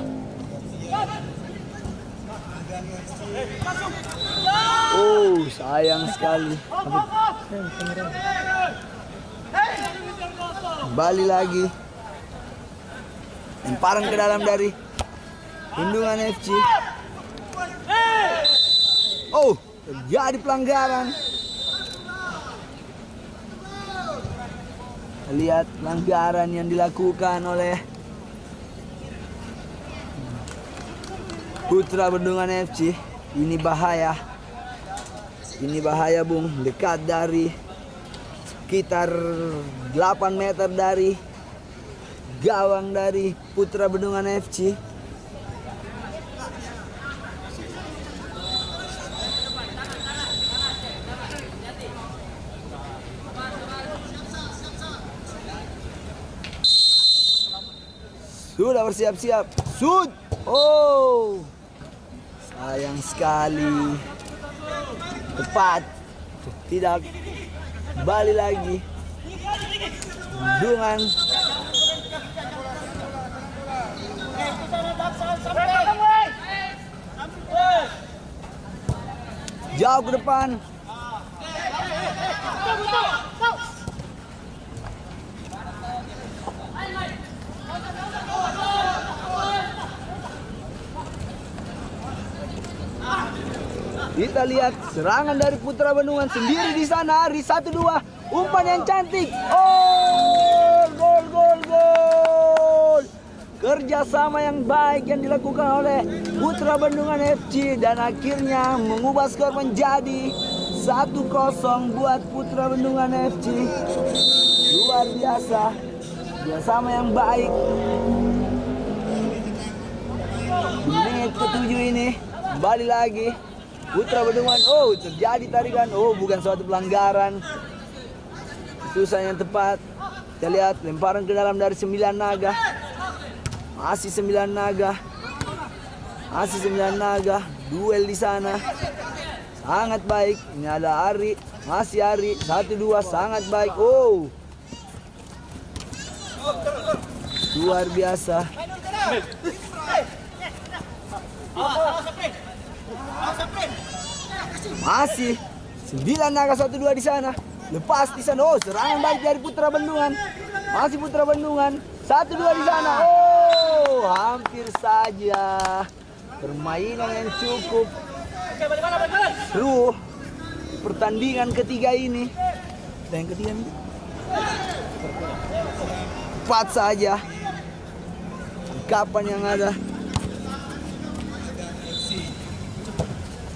Sayang sekali. Balik lagi. Lemparan ke dalam dari Bendungan FC. Terjadi pelanggaran. Lihat pelanggaran yang dilakukan oleh Putra Bendungan FC. Ini bahaya. Ini bahaya, Bung. Dekat dari sekitar 8 meter dari gawang dari Putra Bendungan FC. Sudah bersiap-siap. Shoot. Oh. Sayang sekali. Tepat. Tidak. Balik lagi. Dengan jauh ke depan. Kita lihat serangan dari Putra Bandungan sendiri di sana. Ari 1-2. Umpan yang cantik. Oh, gol, gol, gol. Kerjasama yang baik yang dilakukan oleh Putra Bandungan FC dan akhirnya mengubah skor menjadi 1-0 buat Putra Bandungan FC. Luar biasa. Kerjasama yang baik. Di menit ke-7 ini kembali lagi Putra Bandungan. Oh, terjadi tarikan. Oh, bukan suatu pelanggaran. Keputusan yang tepat. Kita lihat lemparan ke dalam dari 9 Naga. Masih 9 Naga. Masih 9 Naga. Duel di sana. Sangat baik. Ini ada Ari. Masih Ari. 1-2 sangat baik. Oh. Luar biasa. Masih 9 Naga 1-2 di sana. Lepas di sana. Oh, serangan baik dari Putra Bandungan. Masih Putra Bandungan. 1-2 di sana. Oh, hampir saja. Permainan yang cukup seru. Pertandingan ketiga ini. Yang ketiga ini. Tepat saja. Kapan yang ada.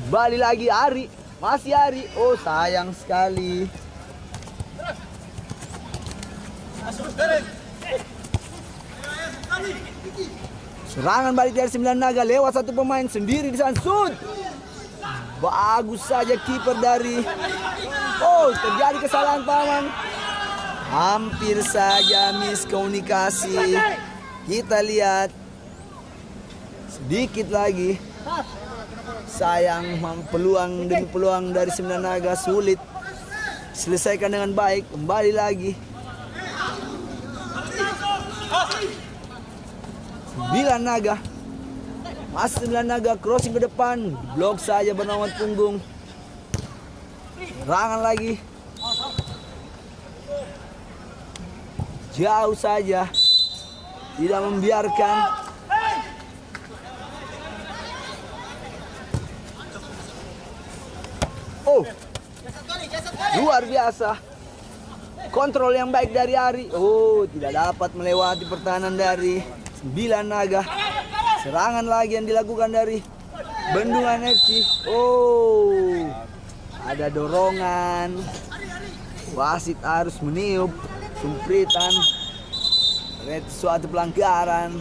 Balik lagi Ari. Masih Ari. Oh, sayang sekali. Serangan balik dari 9 Naga lewat satu pemain sendiri di sana. Shoot. Bagus saja kiper dari. Oh, terjadi kesalahan paman. Hampir saja miskomunikasi. Kita lihat sedikit lagi. Sayang, peluang demi peluang dari 9 Naga sulit selesaikan dengan baik. Kembali lagi 9 Naga. Masih 9 Naga, crossing ke depan. Blok saja bernomor punggung. Serangan lagi. Jauh saja. Tidak membiarkan. Oh, luar biasa. Kontrol yang baik dari Ari. Oh, tidak dapat melewati pertahanan dari 9 Naga. Serangan lagi yang dilakukan dari Bandungan FC. Oh, ada dorongan. Wasit harus meniup sumpritan. Suatu pelanggaran.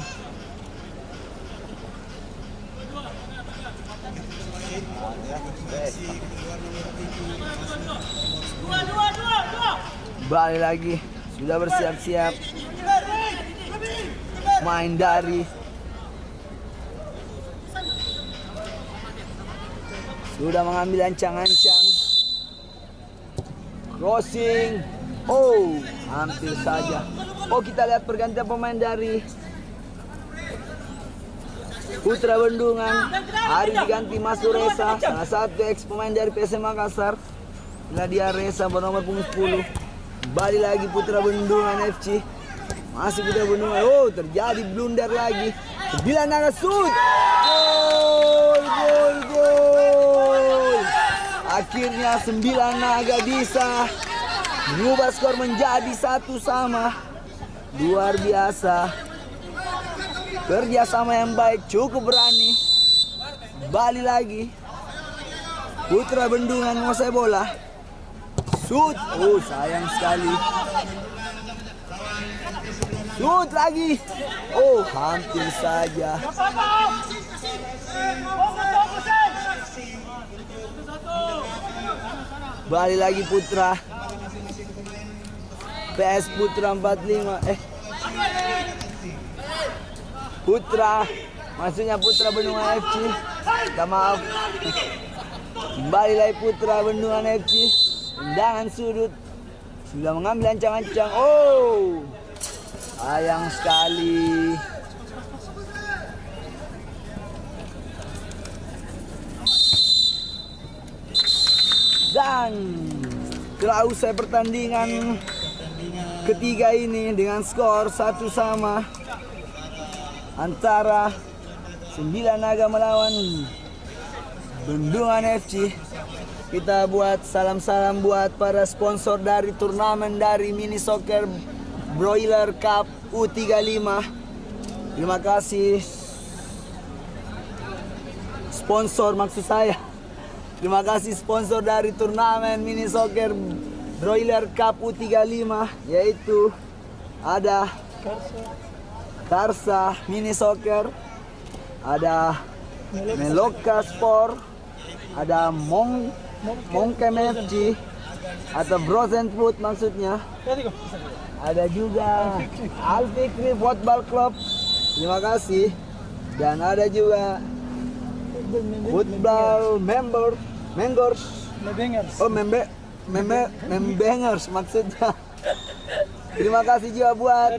Balik lagi. Sudah bersiap-siap. Main dari. Sudah mengambil ancang-ancang. Crossing. Oh, hampir saja. Oh, kita lihat pergantian pemain dari Putra Bandungan. Hari diganti masuk Reza, salah satu ex pemain dari PSM Makassar. Nadia Reza bernomor punggung 10. Kembali lagi Putra Bandungan FC. Masih Putra Bandungan. Oh, terjadi blunder lagi. 9 Naga shoot. Gol, gol, gol. Akhirnya 9 Naga bisa mengubah skor menjadi 1-1. Luar biasa. Kerjasama yang baik, cukup berani. Balik lagi. Putra Bandungan menguasai bola. Shoot. Oh, sayang sekali. Shoot lagi. Oh, hampir saja. Balik lagi Putra. PS Putra 45. Putra, maksudnya Putra Bendungan FC. Minta maaf. Kembali lagi Putra Bendungan FC. Tendangan sudut. Sudah mengambil ancang-ancang. Oh, sayang sekali. Dan setelah usai pertandingan ketiga ini dengan skor 1-1 antara 9 Naga melawan Bendungan FC. Kita buat salam-salam buat para sponsor dari turnamen dari Mini Soccer Broiler Cup U35. Terima kasih sponsor, maksud saya. Terima kasih sponsor dari turnamen Mini Soccer Broiler Cup U35, yaitu ada Karsa Mini Soccer, ada Meloka Sport, ada Mongkem FC atau Frozen Fruit maksudnya. Ada juga Al-Fikri Football Club. Terima kasih. Dan ada juga Football Members. Oh, Membengers maksudnya. Terima kasih juga buat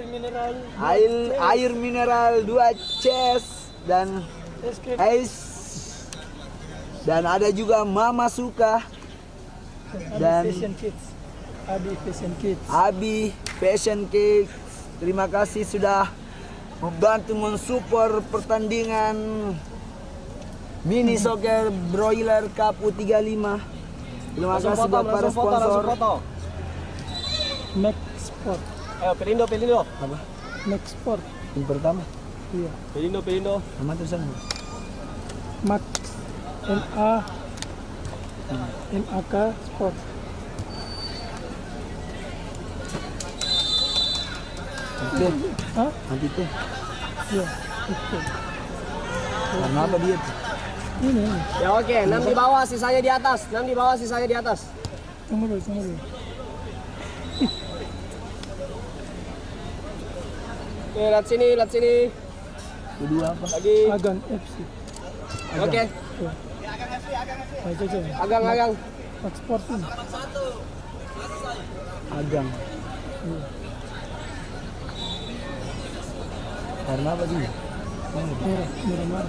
air mineral 2 Chess dan Ice. Dan ada juga Mama Suka dan Abi Fashion Kids. Terima kasih sudah membantu mensupport pertandingan Mini Soccer Broiler Cup U35. Terima kasih buat para sponsor. Max Sport. Ayo, Pelindo. Apa? Max Sport. Yang pertama. Iya. Pelindo. Nama tulisan. Max MAK Sport. Oke. Hah? Nanti itu. Iya. Oke. Karena apa dia tuh? Ini. Ya oke, 6 di bawah, sisanya di atas. 6 di bawah, sisanya di atas. Tunggu dulu. Oke, lihat sini. Kedua apa? Lagi. Agang FC. Oke. Agang. Max Sport ini. Agang. Karena apa dia?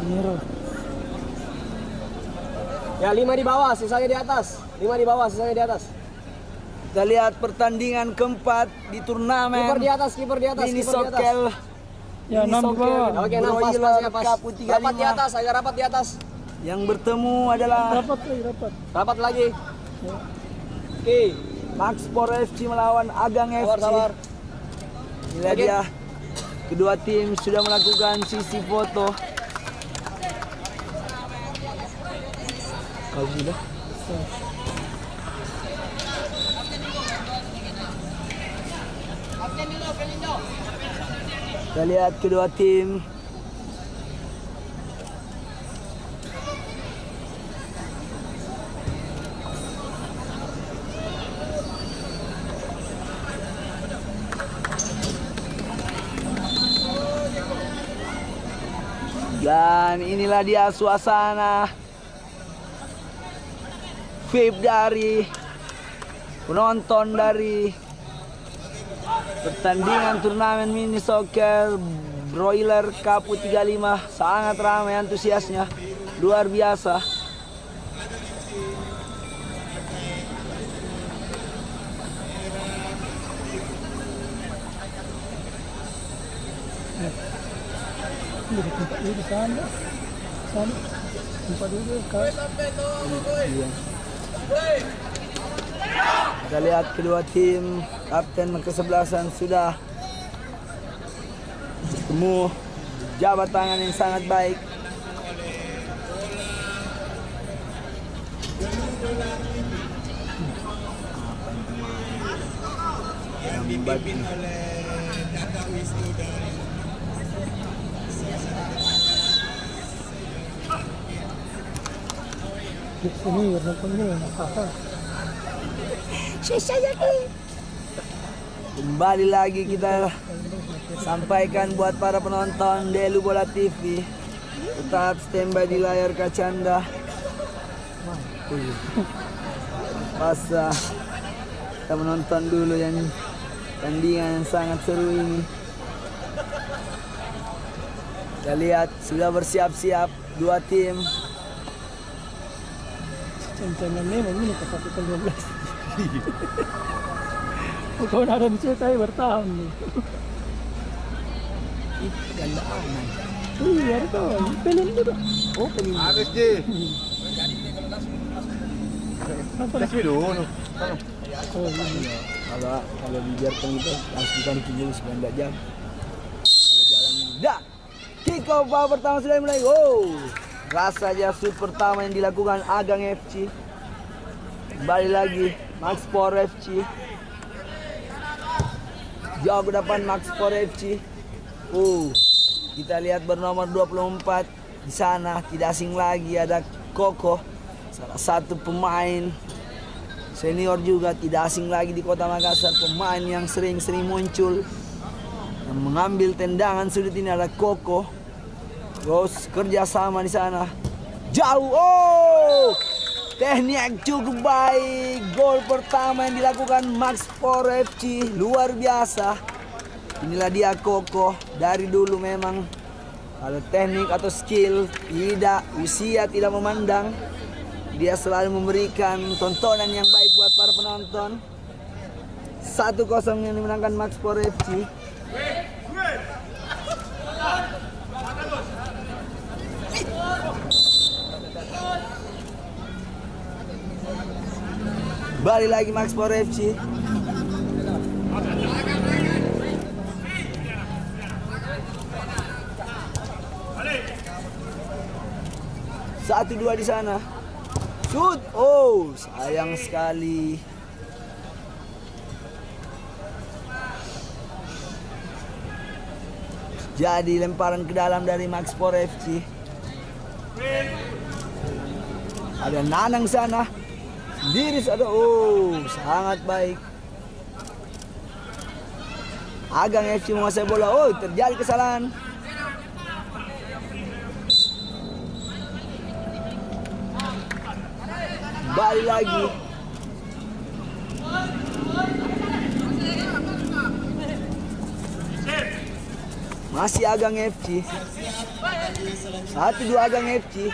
Merah. Ya 5 di bawah, sisanya di atas. 5 di bawah, sisanya di atas. Kita lihat pertandingan keempat di turnamen Kiper di atas. Mini Soccer. Ya, 6 di bawah. Oke, 6 pas ya pas. Cup U35. Rapat di atas, agak rapat di atas. Yang bertemu adalah Rapat. Rapat lagi. Oke. Max Sport FC melawan Agang FC. Sabar. Inilah Oke. dia. Kedua tim sudah melakukan sisi foto. Kau sudah? Kita lihat kedua tim. Dan inilah dia suasana VIP dari penonton dari pertandingan turnamen Mini Soccer Broiler Cup U35. Sangat ramai antusiasnya, luar biasa. Tempat dulu di sana. Tempat dulu kan. Iya. Kita lihat kedua tim, kapten kesebelasan sudah bertemu, jabat tangan yang sangat baik. Yang dipimpin oleh Kakak Wisnu dari Di sini nonton ini apa? Kembali lagi kita sampaikan buat para penonton Delu Bola TV, tetap standby di layar kaca Anda. Pas kita menonton dulu yang tandingan yang sangat seru ini. Kita lihat sudah bersiap-siap dua tim. Cancangan memang ini ke 1-12. Kau ada di cetai bertahan nih. Ganda aman. Iya, itu pelin itu. Oh, pelin. Habis Ji. Kasih dulu. Oh, iya. Kalau dibiarkan itu harus diganti dulu 9 jam. Kalau jalan ini dah. Kick off babak pertama sudah mulai. Oh, rasa aja shoot pertama yang dilakukan Agang FC. Kembali lagi Maxpor FC. Jauh ke depan Maxpor FC. Kita lihat bernomor 24 di sana, tidak asing lagi ada Koko, salah satu pemain senior juga, tidak asing lagi di Kota Makassar, pemain yang sering-sering muncul yang mengambil tendangan sudut ini ada Koko. Terus kerjasama di sana jauh. Oh, teknik cukup baik. Gol pertama yang dilakukan Maxpor FC luar biasa. Inilah dia Koko, dari dulu memang kalau teknik atau skill tidak, usia tidak memandang, dia selalu memberikan tontonan yang baik buat para penonton. 1-0 yang dimenangkan Maxpor FC. Balik lagi Maxpor FC. Satu dua di sana. Shoot. Oh, sayang sekali. Jadi lemparan ke dalam dari Maxpor FC. Ada Nanang sana. Sendiri ada. Oh, sangat baik. Agang FC menguasai bola. Oh, terjadi kesalahan. Balik lagi. Masih Agang FC. 1-2 Agang FC.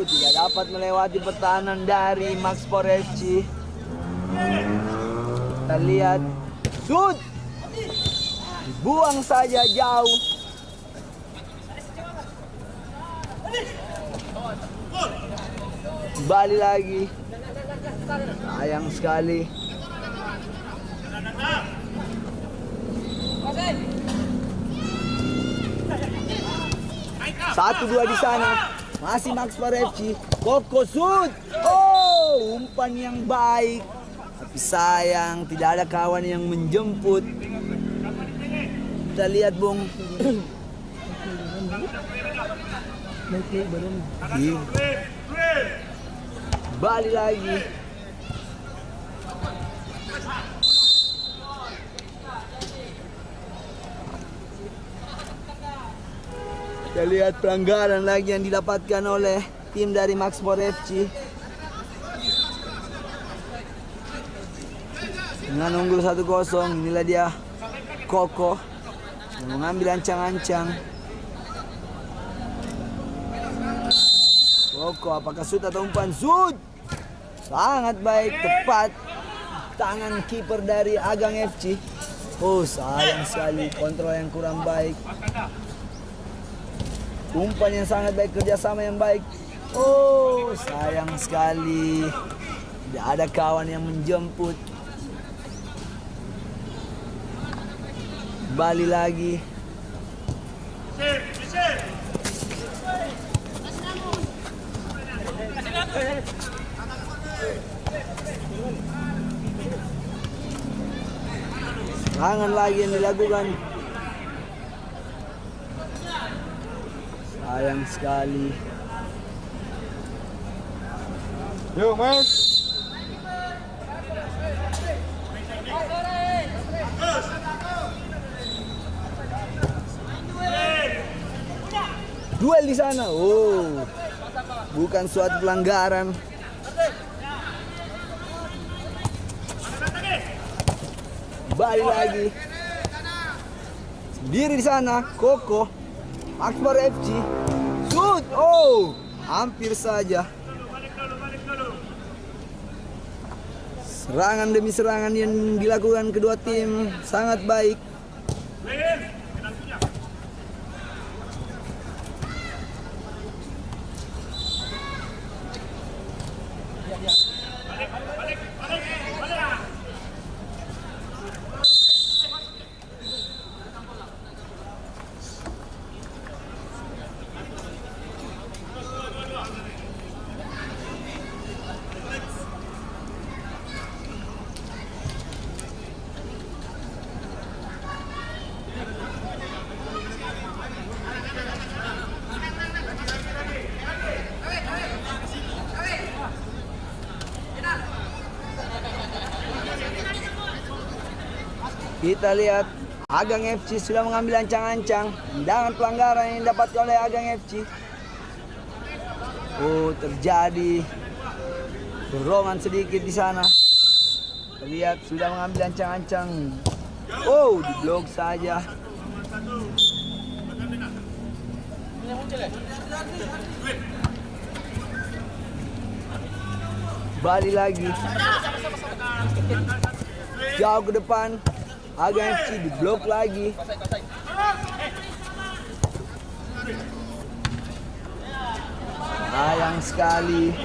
Tidak dapat melewati pertahanan dari Maxpor FC. Kita lihat. Shoot. Dibuang saja jauh. Balik lagi. Sayang sekali. Satu dua di sana. Masih Maxpor FC. Koko shoot. Oh, umpan yang baik. Tapi sayang tidak ada kawan yang menjemput. Kita lihat, Bung. Balik lagi. Kita lihat pelanggaran lagi yang didapatkan oleh tim dari Maxpor FC. Dengan unggul 1-0, inilah dia Koko yang mengambil ancang-ancang. Koko, apakah shoot atau umpan? Shoot! Sangat baik, tepat tangan kiper dari Agang FC. Oh, sayang sekali, kontrol yang kurang baik. Umpan yang sangat baik, kerjasama yang baik. Oh, sayang sekali, tidak ada kawan yang menjemput. Balik lagi. Serangan lagi yang dilakukan. Sayang sekali. Yuk, Mas. duel di sana. Oh, bukan suatu pelanggaran. Balik lagi. Sendiri di sana, Koko. Akbar FC. Shoot. Oh, hampir saja. Serangan demi serangan yang dilakukan kedua tim sangat baik. Kita lihat Agang FC sudah mengambil ancang-ancang. Tendangan pelanggaran yang didapatkan oleh Agang FC. Oh, terjadi dorongan sedikit di sana. Lihat sudah mengambil ancang-ancang. Oh, diblok saja. Balik lagi. Jauh ke depan. Agang FC diblok lagi. Sayang sekali.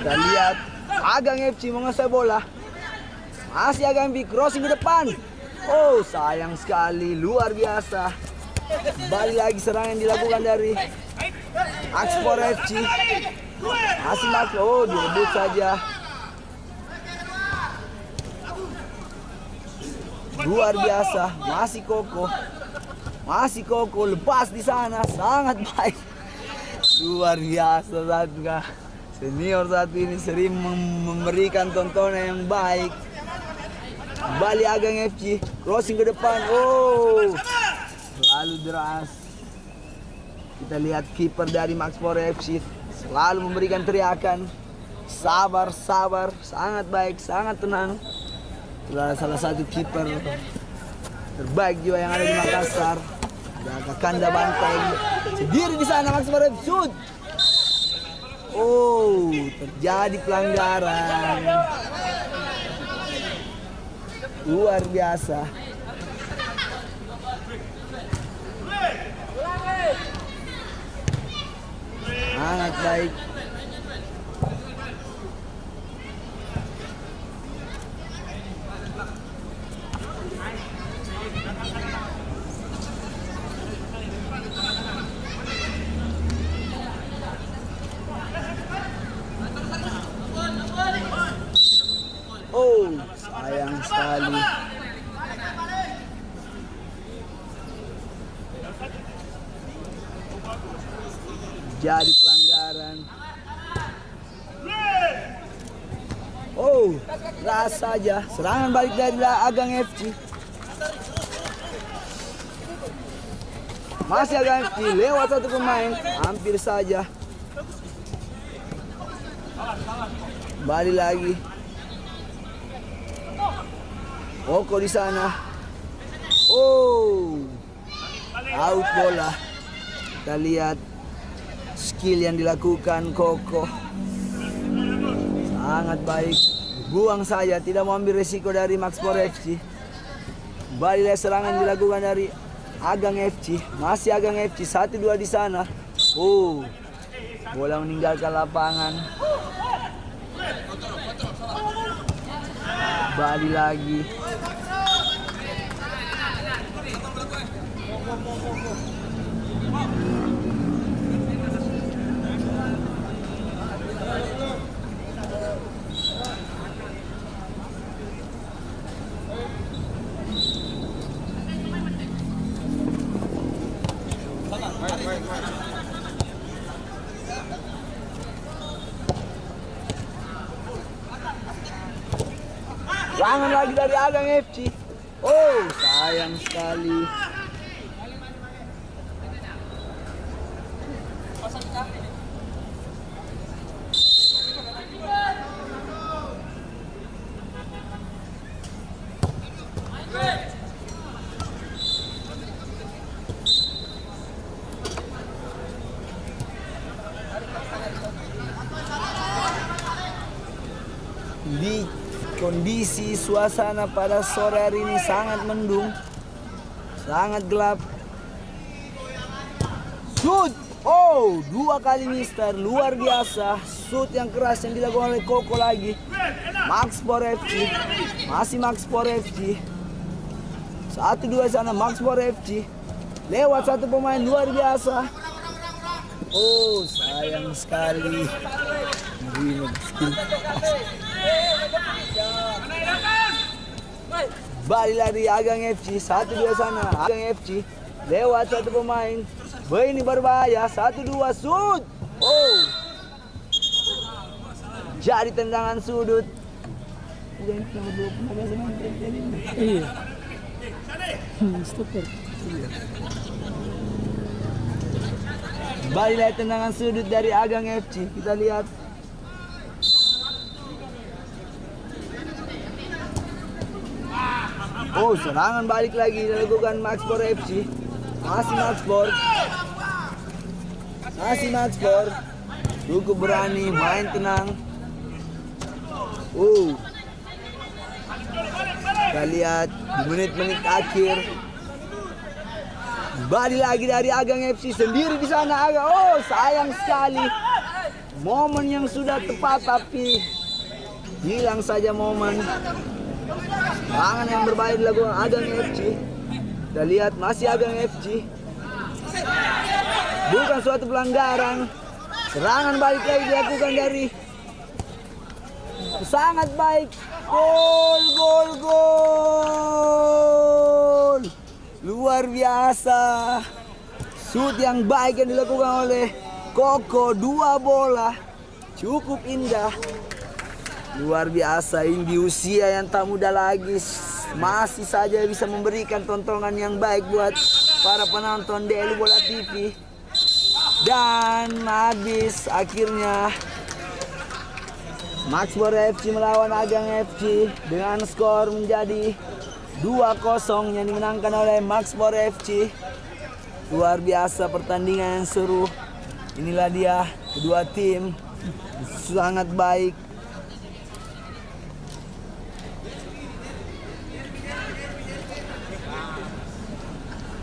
Kita lihat Agang FC menguasai bola. Masih Agang FC crossing ke depan. Oh, sayang sekali, luar biasa. Balik lagi serangan yang dilakukan dari Akspor FC. Masih Max, oh direbut saja. Luar biasa, masih Koko. Masih Koko, lepas di sana, sangat baik. Luar biasa saat senior saat ini sering memberikan tontonan yang baik. Balik Agang FC, crossing ke depan. Oh, selalu deras. Kita lihat kiper dari Maxpor FC selalu memberikan teriakan. Sabar, sabar, sangat baik, sangat tenang. Adalah salah satu kiper terbaik juga yang ada di Makassar. Ada Kakanda Banteng sendiri di sana. Maxpor FC shoot. Oh, terjadi pelanggaran. Luar biasa. Sangat baik. Oh, sayang sekali. Jadi pelanggaran. Oh, ras saja. Serangan balik dari Agang FC. Masih Agang FC lewat satu pemain, hampir saja. Balik lagi. Koko di sana. Oh, out bola. Kita lihat skill yang dilakukan Koko. Sangat baik. Buang saja, tidak mau ambil resiko dari Maxpor FC. Balik serangan dilakukan dari Agang FC. Masih Agang FC 1-2 di sana. Oh, bola meninggalkan lapangan. Balik lagi. Serangan lagi dari Agang FC. Oh, sayang sekali. Di kondisi suasana pada sore hari ini sangat mendung, sangat gelap. Shoot! Oh, 2 kali mister, luar biasa. Shoot yang keras yang dilakukan oleh Koko lagi. Maxpor FC, masih Maxpor FC. 1-2 sana Maxpor FC. Lewat satu pemain luar biasa. Oh, sayang sekali. Balik lagi Agang FC, 1-2 sana Agang FC. Lewat satu pemain. Ini berbahaya, 1-2 shoot. Oh, jadi tendangan sudut. Iya. Stopper. Balik lagi tendangan sudut dari Agang FC. Kita lihat. Oh, serangan balik lagi dilakukan Maxpor FC. Masih Maxpor. Masih Maxpor. Cukup berani, main tenang. Kita lihat di menit-menit akhir. Balik lagi dari Agang FC sendiri di sana Agang. Oh, sayang sekali. Momen yang sudah tepat tapi hilang saja momen. Serangan yang berbahaya dilakukan Agang FC. Kita lihat masih Agang FC. Bukan suatu pelanggaran. Serangan balik lagi dilakukan dari sangat baik. Gol, gol, gol. Luar biasa. Shoot yang baik yang dilakukan oleh Koko. 2 bola. Cukup indah. Luar biasa, ini di usia yang tak muda lagi masih saja bisa memberikan tontonan yang baik buat para penonton DLU Bola TV. Dan habis akhirnya Maxpor FC melawan Agang FC dengan skor menjadi 2-0 yang dimenangkan oleh Maxpor FC. Luar biasa pertandingan yang seru. Inilah dia kedua tim sangat baik.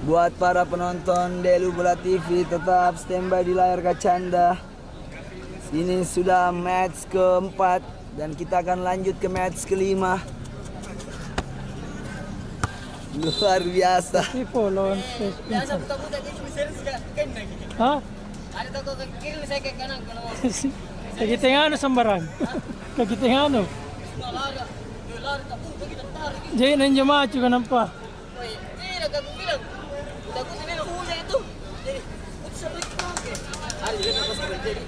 Buat para penonton DLU Bola TV tetap standby di layar kaca Anda. Ini sudah match keempat dan kita akan lanjut ke match kelima. Luar biasa. Tipo lawan Hah? Kaki tengah sembarang. Kaki tengah Jadi nang jemaah juga nampak.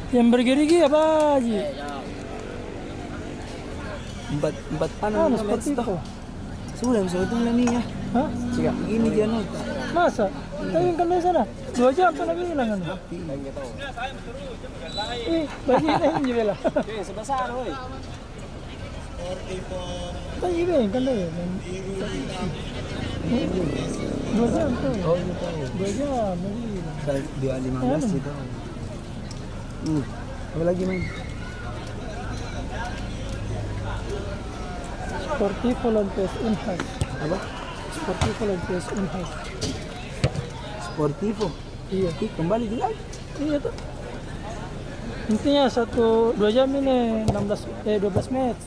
Yang bergerigi apa Haji? Empat panel seperti itu. Sudah itu ya. Hah? Cika, ini dia nota. Masa? Tapi kan dari sana 2 jam kan lagi bilang kan. Bagi ini juga lah. Sebelah sana, woi. Bagi ini kan deh. 2 jam tuh. Oh, 2 jam lagi. 2.15 itu. Apa lagi main? Sportivo Lantes Unhas. Apa? Sportivo Lantes Unhas. Sportivo? Iya. Kembali lagi? Iya tuh. Intinya 2 jam ini 12 match.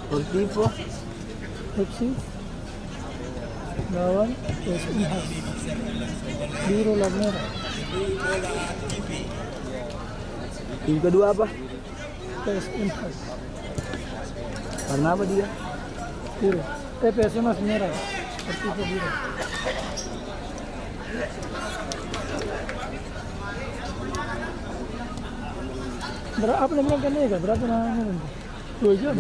Sportivo? FC lawan PS Unhas. Biru lah merah. Tim kedua apa? PS Unhas. Karena apa dia? Biru. PS Unhas merah. Sportivo biru. Berapa namanya kan ya? Berapa namanya? 2 jam.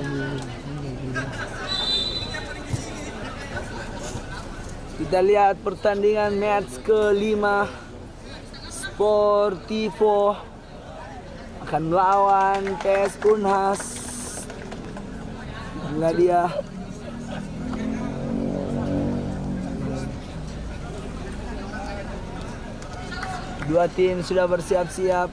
Kita lihat pertandingan match ke-5. Sportivo akan melawan PS Unhas. Inilah dia. Dua tim sudah bersiap-siap.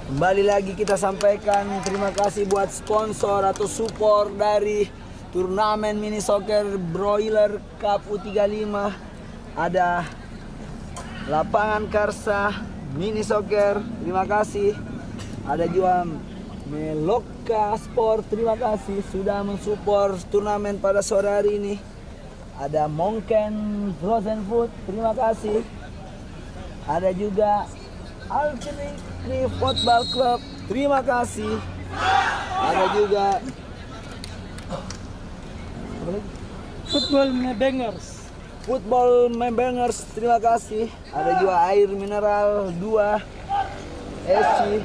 Kembali lagi kita sampaikan terima kasih buat sponsor atau support dari turnamen mini soccer Broiler Cup U35. Ada lapangan Karsa mini soccer, terima kasih. Ada juga Meloka Sport, terima kasih sudah mensupport turnamen pada sore hari ini. Ada Monken Frozen Food, terima kasih. Ada juga Alchemy Football Club, terima kasih. Ada juga Football Bangers. Football Members, terima kasih. Ada juga air mineral 2 SC.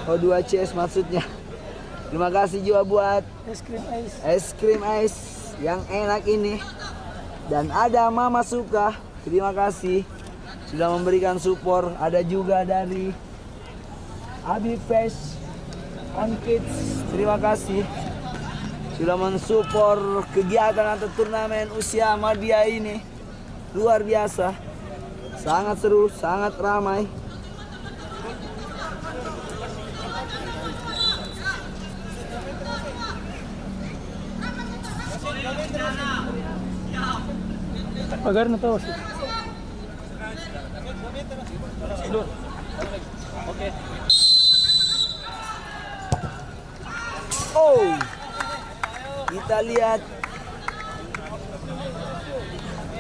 Oh 2CS maksudnya. Terima kasih juga buat es krim ice yang enak ini. Dan ada Mama Suka, terima kasih sudah memberikan support. Ada juga dari Abi Fresh on Kids, terima kasih sudah mensupport kegiatan atau turnamen usia media ini. Luar biasa, sangat seru, sangat ramai. Agar na tahu sih. Oh, kita lihat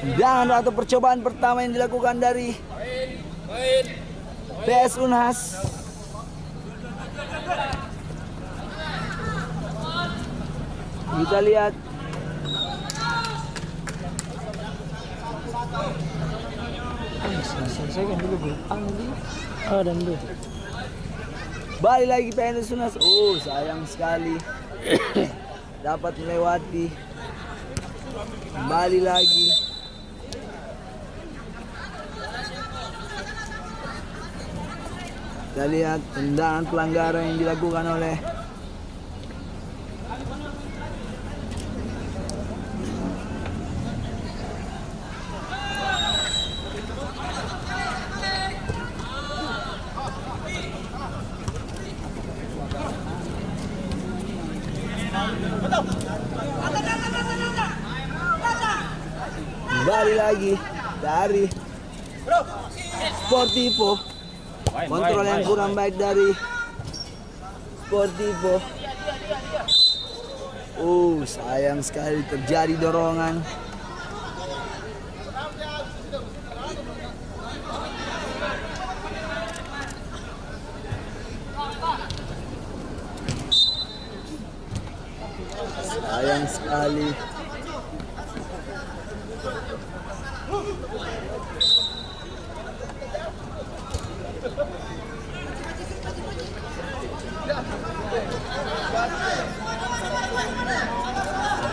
tendangan atau percobaan pertama yang dilakukan dari PS Unhas. Kita lihat Selesaikan dulu gue. Dan dulu. balik lagi PS Unhas. Oh, sayang sekali dapat melewati. Kembali lagi. Kita lihat tendangan pelanggaran yang dilakukan oleh kembali lagi dari Sportivo. Kontrol yang kurang baik dari Sportivo. Oh, sayang sekali terjadi dorongan. Sayang sekali.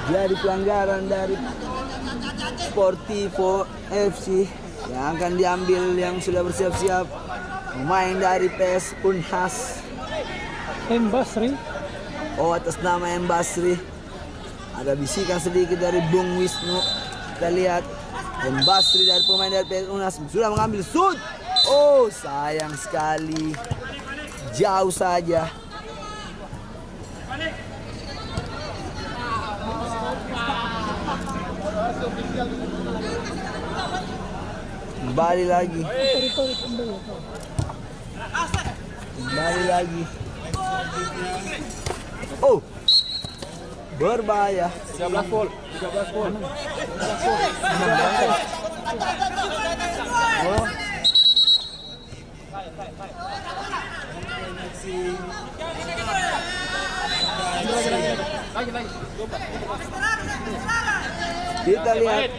Jadi pelanggaran dari Sportivo FC yang akan diambil yang sudah bersiap-siap pemain dari PS Unhas. Basri. Oh, atas nama M. Basri. Ada bisikan sedikit dari Bung Wisnu. Kita lihat M. Basri dari pemain dari PS Unhas sudah mengambil shoot. Oh, sayang sekali. Jauh saja. Kembali lagi. Kembali lagi. Oh, berbahaya. 13 gol. 13 gol. Oh. Kita lihat.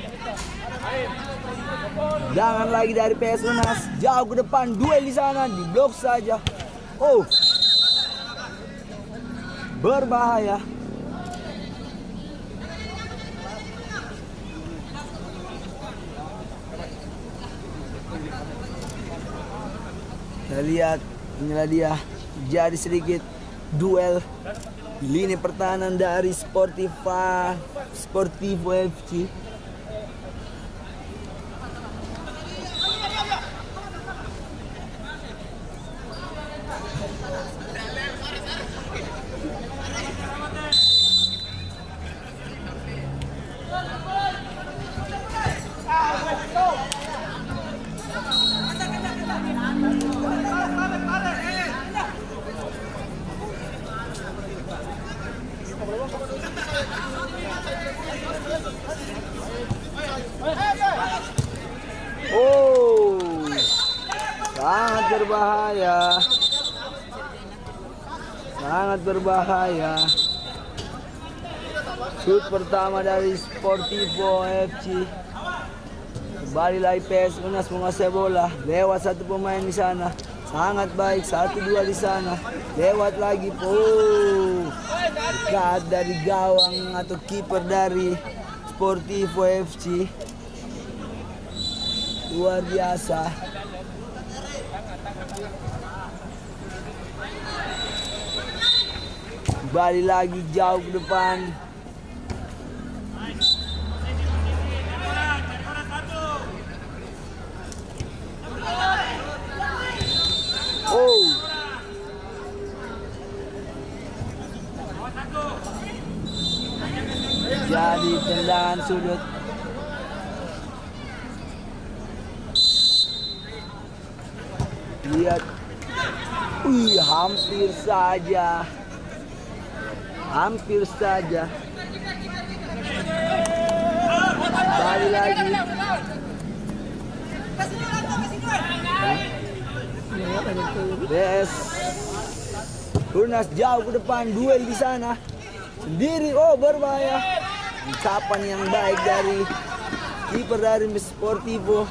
Jangan lagi dari PS Unhas, jauh ke depan, duel di sana, di blok saja. Oh, berbahaya. Kita lihat, inilah dia, jadi sedikit duel di lini pertahanan dari Sportivo FC. Oh, sangat berbahaya. Sangat berbahaya. Shoot pertama dari Sportivo FC. Kembali lagi PS Unas menguasai bola. Lewat satu pemain di sana. Sangat baik, 1-2 di sana. Lewat lagi. Oh, dekat dari gawang atau kiper dari Sportivo FC. Luar biasa. Kembali lagi jauh ke depan. Oh. Jadi tendangan sudut. Lihat. Hampir saja. Hampir saja. Kembali lagi. PS Unas jauh ke depan, duel di sana. Sendiri, oh berbahaya. Ucapan yang baik dari kiper dari Sportivo.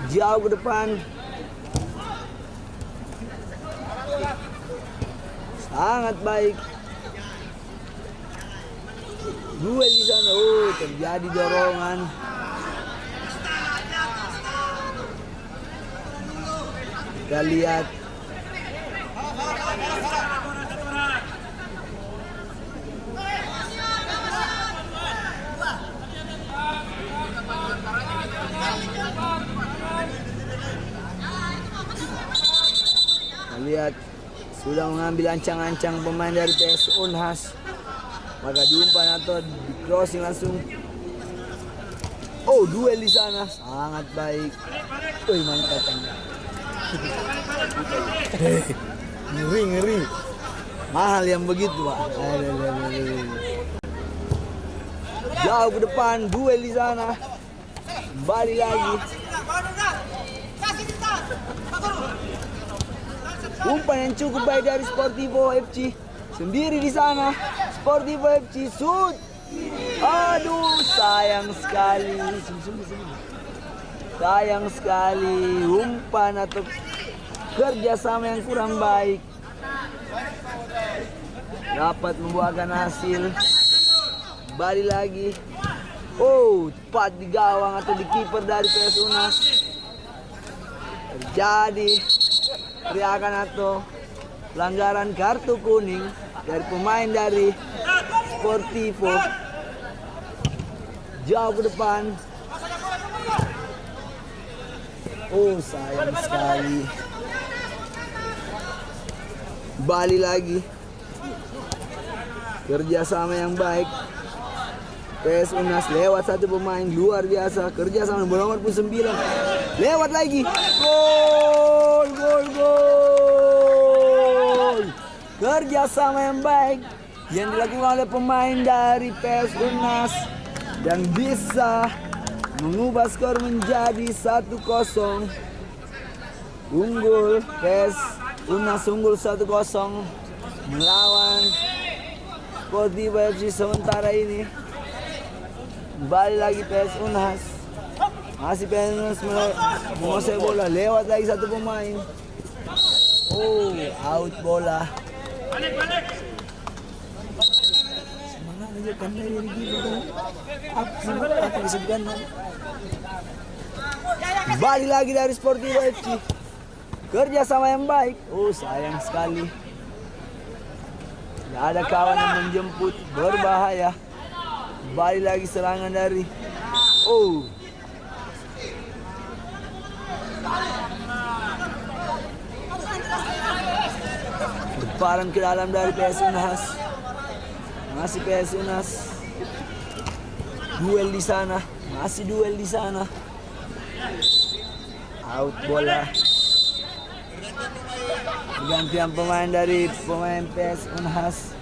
Jauh ke depan. Sangat baik. Duel di sana. Oh, terjadi dorongan. Kita lihat. Lihat, sudah mengambil ancang-ancang pemain dari PS Unhas. Maka diumpan atau di crossing langsung. Oh, duel di sana sangat baik. Wih, mantap. Ngeri. Mahal yang begitu, Pak. Jauh ke depan, duel di sana. Kembali lagi. Umpan yang cukup baik dari Sportivo FC. Sendiri di sana. Sportivo FC shoot. Aduh, sayang sekali. Sayang sekali. Umpan atau kerjasama yang kurang baik. Dapat membuahkan hasil. Kembali lagi. Oh, tepat di gawang atau di kiper dari PS Unas. Terjadi teriakan atau pelanggaran kartu kuning dari pemain dari Sportivo. Jauh ke depan. Oh, sayang sekali. Balik lagi. Kerjasama yang baik. PS Unas lewat satu pemain luar biasa. Kerjasama nomor 9. Lewat lagi. Gol. Kerjasama yang baik yang dilakukan oleh pemain dari PS Unas dan bisa mengubah skor menjadi 1-0. Unggul PS Unas unggul 1-0 melawan Sportivo FC sementara ini. Kembali lagi PS Unas. Masih PS Unas menguasai bola. Lewat lagi satu pemain. Oh, out bola. Semangat aja kan dari gitu. Apa disebutkan? Balik lagi dari Sportivo FC. Kerja sama yang baik. Oh, sayang sekali. Tidak ada kawan yang menjemput, berbahaya. Balik lagi serangan dari lemparan ke dalam dari PS Unhas. Masih PS Unhas. Duel di sana, masih duel di sana. Out bola. Gantian pemain dari pemain PS Unhas.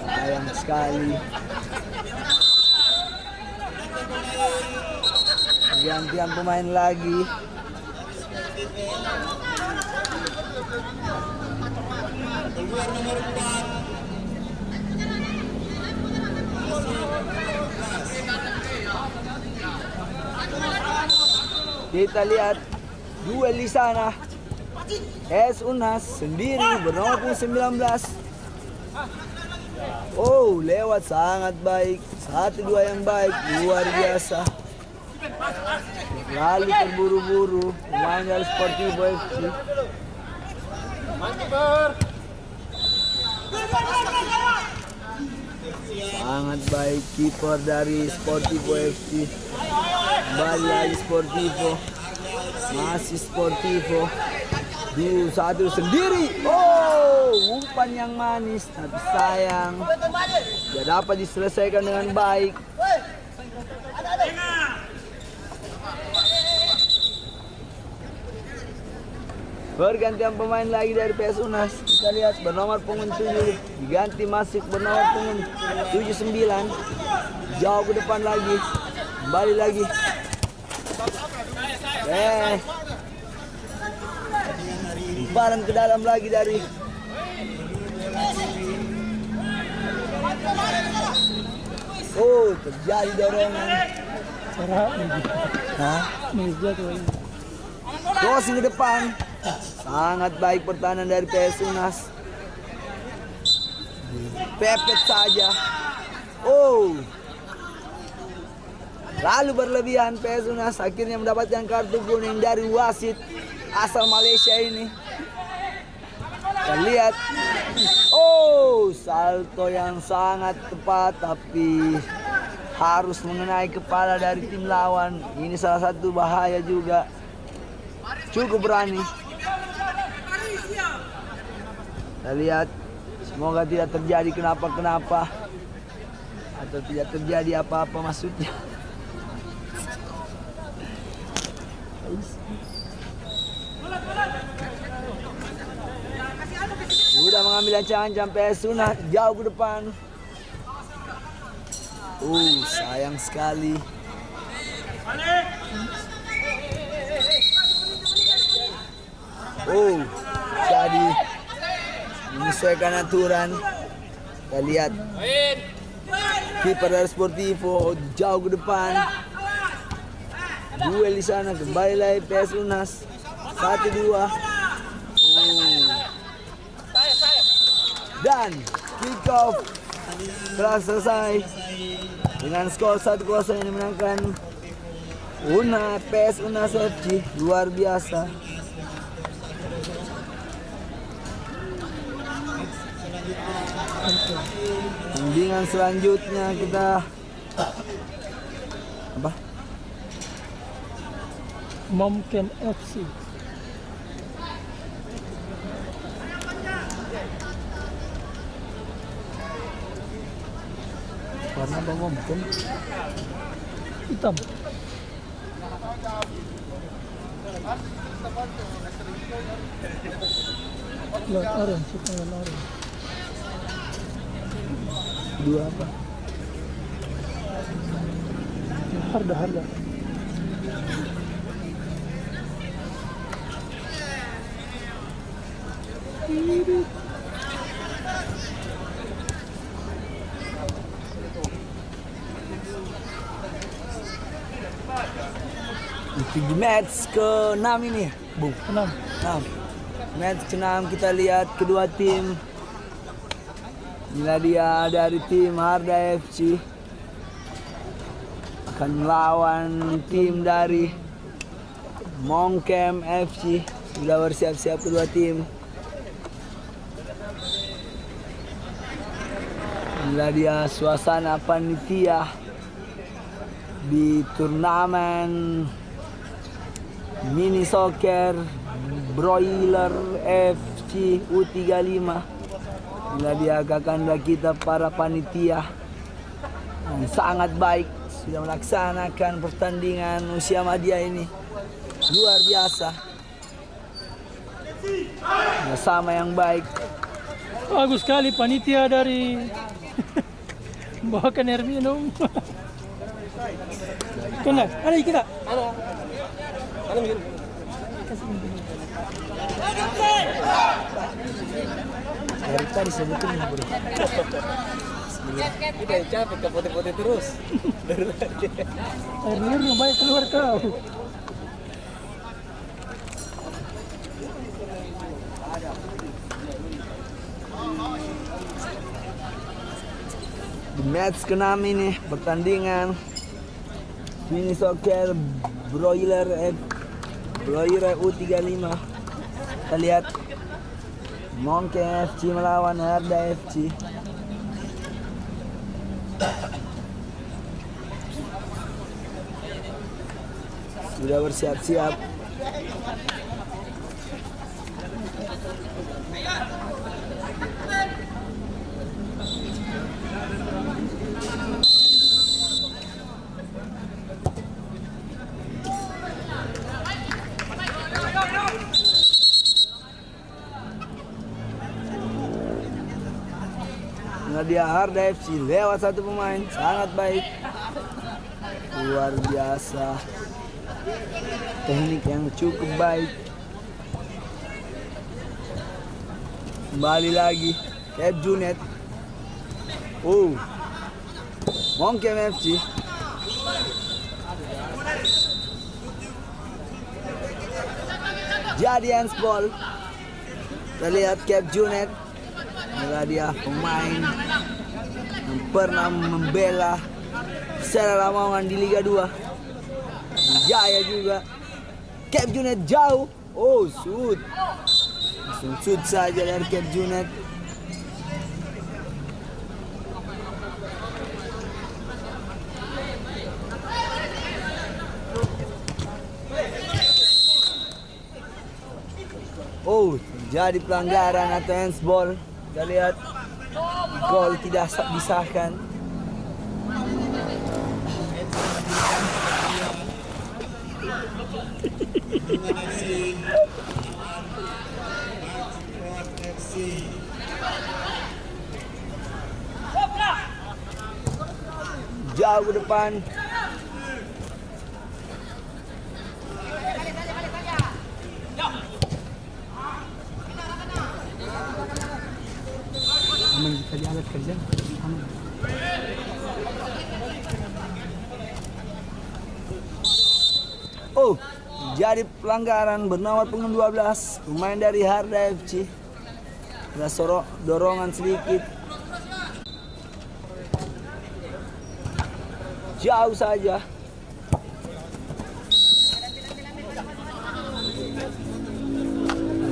Sayang sekali. Gantian pemain lagi. Kita lihat duel di sana. PS Unhas sendiri bernomor 19. Oh, lewat sangat baik. 1-2 yang baik, luar biasa. Lalu terburu-buru pemain dari Sportivo FC. Sangat baik kiper dari Sportivo FC. Kembali lagi Sportivo. Masih Sportivo. Satu sendiri. Oh, umpan yang manis tapi sayang tidak dapat diselesaikan dengan baik. Pergantian pemain lagi dari PS Unhas. Kita lihat bernomor punggung 7 diganti masuk bernomor punggung 79. Jauh ke depan lagi. Kembali lagi. Lemparan ke dalam lagi dari terjadi dorongan. Crossing ke depan. Sangat baik pertahanan dari PS Unhas. Pepet saja. Lalu berlebihan PS Unhas akhirnya mendapatkan kartu kuning dari wasit asal Malaysia ini. Kita lihat. Salto yang sangat tepat tapi harus mengenai kepala dari tim lawan. Ini salah satu bahaya juga. Cukup berani. Kita lihat. Semoga tidak terjadi kenapa-kenapa. Atau tidak terjadi apa-apa maksudnya. Sudah mengambil ancang-ancang PS Unhas jauh ke depan. Sayang sekali. Jadi menyesuaikan aturan. Kita lihat kiper dari Sportivo jauh ke depan. Duel di sana, kembali lagi PS Unhas 1-2. Dan kick off telah selesai dengan skor 1-0 yang dimenangkan PS Unhas FC. Luar biasa. Tandingan selanjutnya kita Mungkin FC. Warna apa mungkin? Hitam. Orange, hitam orange. Dua apa? Harga. Di match ke-6 ini, Bung. 6. 6. Match ke-6 kita lihat kedua tim. Inilah dia dari tim Harda FC akan melawan tim dari Mongkem FC. Sudah bersiap-siap kedua tim. Inilah dia suasana panitia di turnamen mini soccer Broiler FC U35. Inilah dia kakanda kita para panitia yang sangat baik sudah melaksanakan pertandingan usia media ini luar biasa. Bersama yang baik. Bagus sekali panitia dari bawakan air minum. Kena, ada kita. Ano yun? Dari tadi sebetulnya bro. Kita yang capek ke pote-pote terus. Air minum baik keluar kau. Di match ke-6 ini pertandingan mini soccer Broiler U35. Kita lihat Mongkem FC melawan Harda FC. Sudah bersiap-siap. Dia Harda FC lewat satu pemain sangat baik, luar biasa, teknik yang cukup baik. Kembali lagi Cap Junet. Mongkem FC. Jadi handsball. Kita lihat Cap Junet. Inilah dia pemain yang pernah membela secara Lamongan di Liga 2. Jaya juga. Cap Junet jauh. Shoot. Langsung shoot saja dari Cap Junet. Terjadi pelanggaran atau handsball. Kita lihat gol tidak disahkan. Jauh ke depan. Aman kita di alat kerja. Aman. Jadi pelanggaran bernomor punggung 12 pemain dari Harda FC. Ada dorongan sedikit. Jauh saja.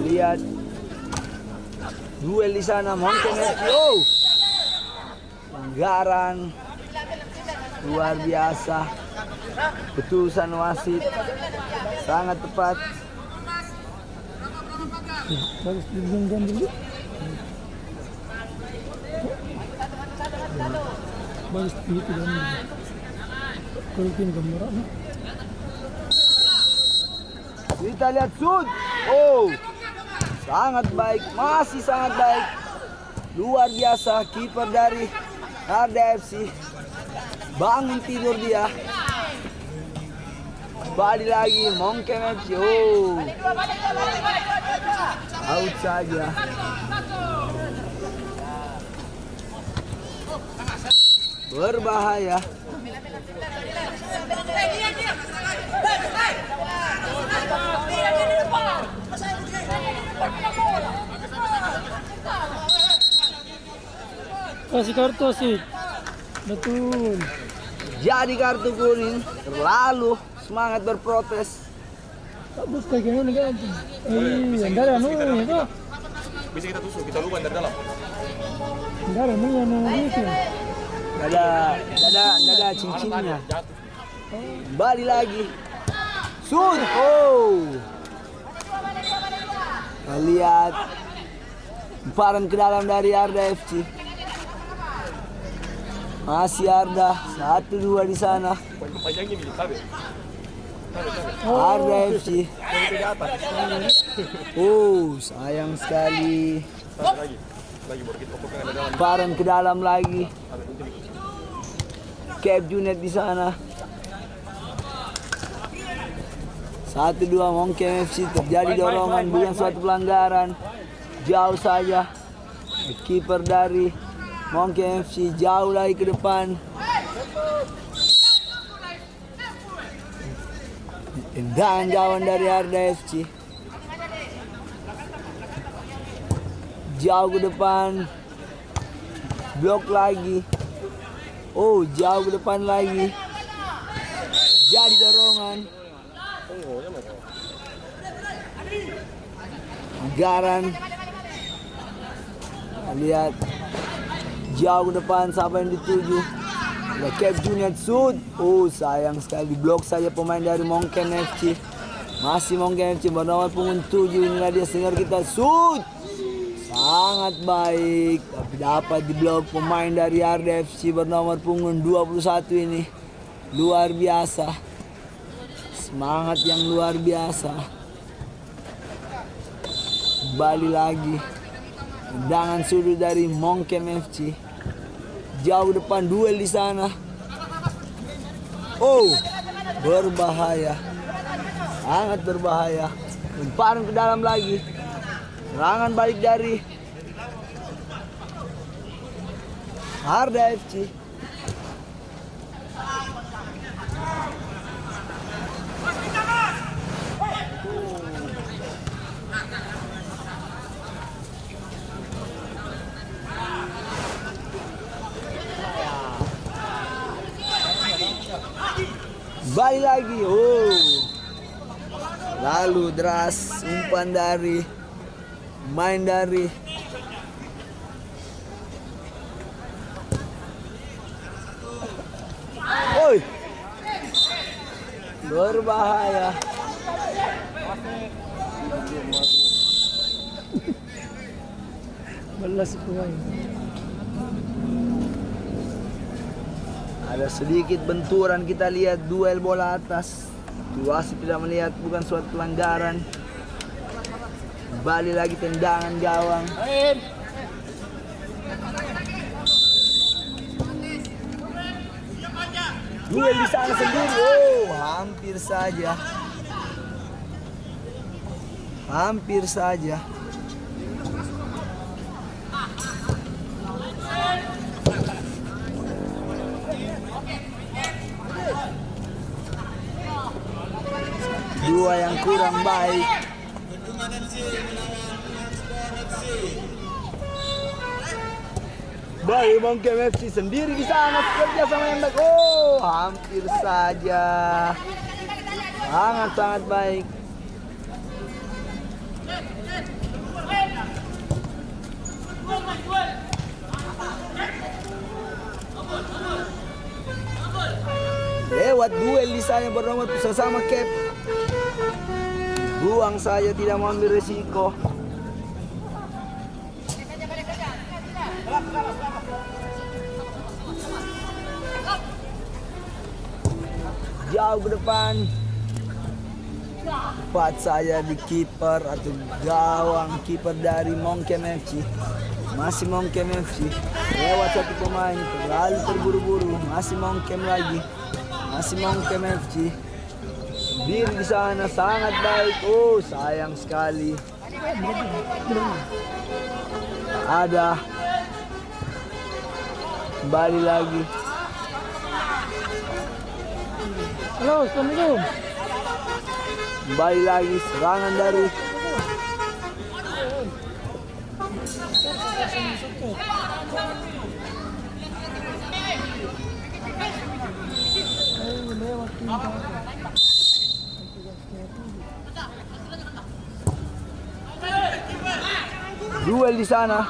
Lihat duel di sana, Mongkem FC. Pelanggaran luar biasa. Keputusan wasit sangat tepat. Bagus digenggan dulu. Bagus itu dan kalau pin gambar. Kita lihat shoot. Sangat baik, masih sangat baik. Luar biasa kiper dari Harda FC. Bangun tidur dia. Balik lagi Mongkem FC. Oh, out saja. Berbahaya. Kasih kartu sih. Betul. Jadi kartu kuning, terlalu semangat berprotes. Bagus kayak gini kan. Enggak ada itu. Bisa kita tusuk, kita luban dari dalam. Enggak ada itu. Nggak ada cincinnya. Balik lagi. Shoot. Oh. Kita lihat lemparan ke dalam dari Arda FC. Masih Arda 1-2 di sana. Panjang ini, tabe. Arda FC. Oh, sayang sekali. Lagi baru kita pokoknya ada dalam. Lemparan ke dalam lagi. Cap Junet di sana. 1-2 Mongkem FC, terjadi dorongan, bukan suatu pelanggaran. Jauh saja. Kiper dari Mongkem FC jauh lagi ke depan. Tendangan gawang dari Arda FC. Jauh ke depan. Blok lagi. Oh, jauh ke depan lagi. Jadi dorongan. Garan. Lihat. Jauh ke depan, siapa yang dituju? Ada Cap Junet shoot. Oh, sayang sekali. Blok saja pemain dari Mongkem FC. Masih Mongkem FC bernomor punggung 7. Inilah dia senior kita shoot. Sangat baik. Tapi dapat diblok pemain dari Arda FC bernomor punggung 21 ini. Luar biasa. Semangat yang luar biasa. Kembali lagi. Tendangan sudut dari Mongkem FC. Jauh depan, duel di sana. Oh, berbahaya. Sangat berbahaya. Lemparan ke dalam lagi. Serangan balik dari Arda FC. Balik lagi. Oh. Lalu deras umpan dari main dari Oi. Berbahaya. Balas pemain. Ada sedikit benturan, kita lihat duel bola atas. Wasit tidak melihat, bukan suatu pelanggaran. Balik lagi tendangan gawang. Duel di sana sendiri. Oh, hampir saja. Hampir saja. Dua yang kurang baik. Baik, Mongkem FC sendiri di sana kerja sama yang baik. Oh, hampir saja. Sangat baik. Lewat duel di sana bernomor sesama Cap. Buang saja, tidak mau ambil resiko. Jauh ke depan. Tepat saja di kiper atau gawang kiper dari Mongkem FC. Masih Mongkem FC. Lewat satu pemain, terlalu terburu-buru. Masih Mongkem lagi. Masih Mongkem FC. Diri di sana sangat baik. Oh, sayang sekali. Ada. Kembali lagi. Halo, Assalamualaikum. Kembali lagi serangan dari duel di sana.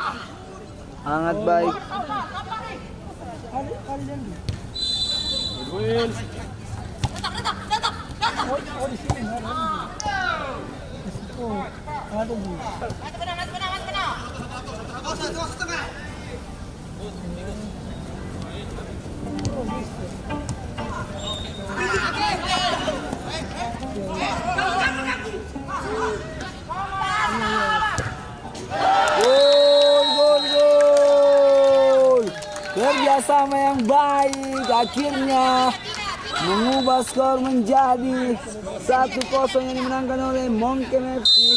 Sangat baik. Gol. Kerjasama yang baik akhirnya mengubah skor menjadi 1-0 yang dimenangkan oleh Monkey FC.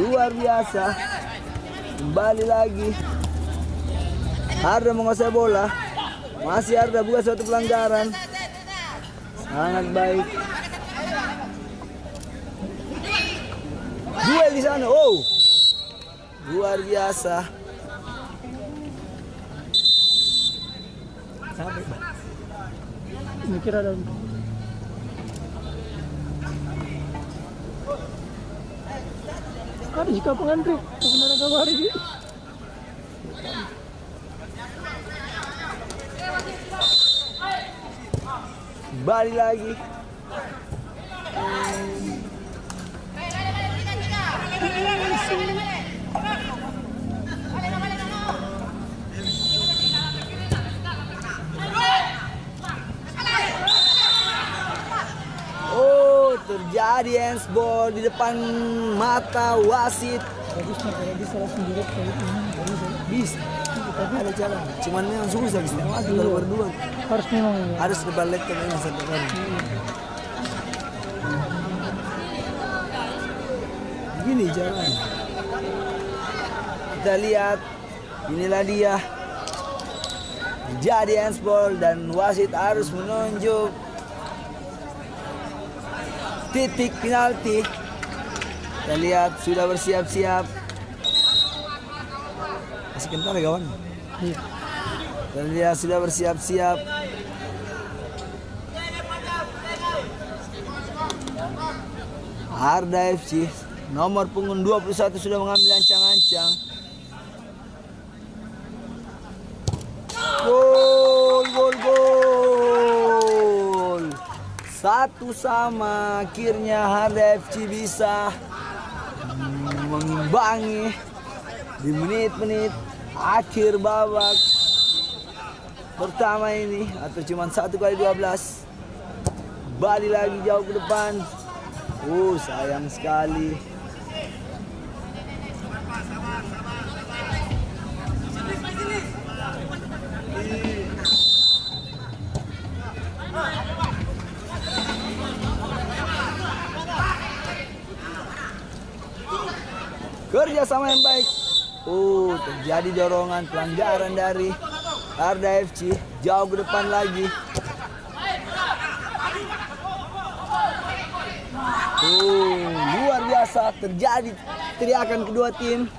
Luar biasa. Kembali lagi. Arda menguasai bola. Masih Arda buat suatu pelanggaran. Sangat baik. Duel di sana. Oh. Luar biasa. Sampai, Bang. Mikir ada. Ada jika pengantri kebenaran kabar ini. Balik lagi. Oh, terjadi handsball di depan mata wasit. Bagusnya kalau bisa langsung direct kayak itu. Bisa. Tapi ada jalan. Cuman memang susah setengah mati kalau berdua. Harus memang ya. Harus dibalikkan memang satu kali. Begini jalan. Kita lihat. Inilah dia. Jadi handsball dan wasit harus menunjuk titik penalti. Kita lihat sudah bersiap-siap. Masih kental ya kawan? Iya. Dan dia sudah bersiap-siap. Arda FC nomor punggung 21 sudah mengambil ancang-ancang. Gol, gol, gol. 1-1 akhirnya Arda FC bisa mengimbangi di menit-menit akhir babak pertama ini, atau cuma 1x12. Balik lagi jauh ke depan. Sayang sekali. Kerjasama yang baik. Terjadi dorongan pelanggaran dari Arda FC. Jauh ke depan lagi. Luar biasa. Terjadi teriakan kedua tim.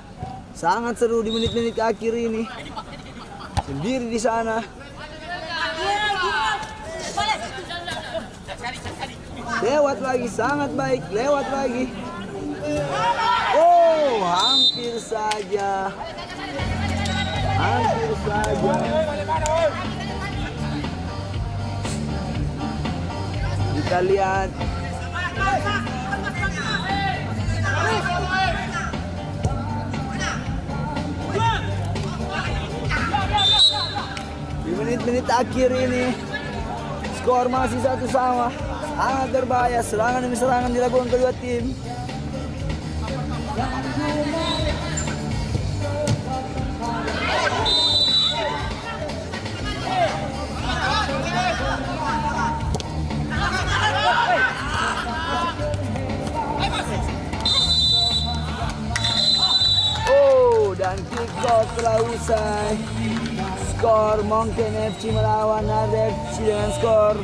Sangat seru di menit-menit akhir ini. Sendiri di sana. Lewat lagi, sangat baik. Lewat lagi. Hampir saja. Hampir saja. Kita lihat. Di menit-menit akhir ini, skor masih 1-1. Sangat berbahaya. Serangan demi serangan dilakukan kedua tim. Di skor Mountain FC melawan Narda FC dengan skor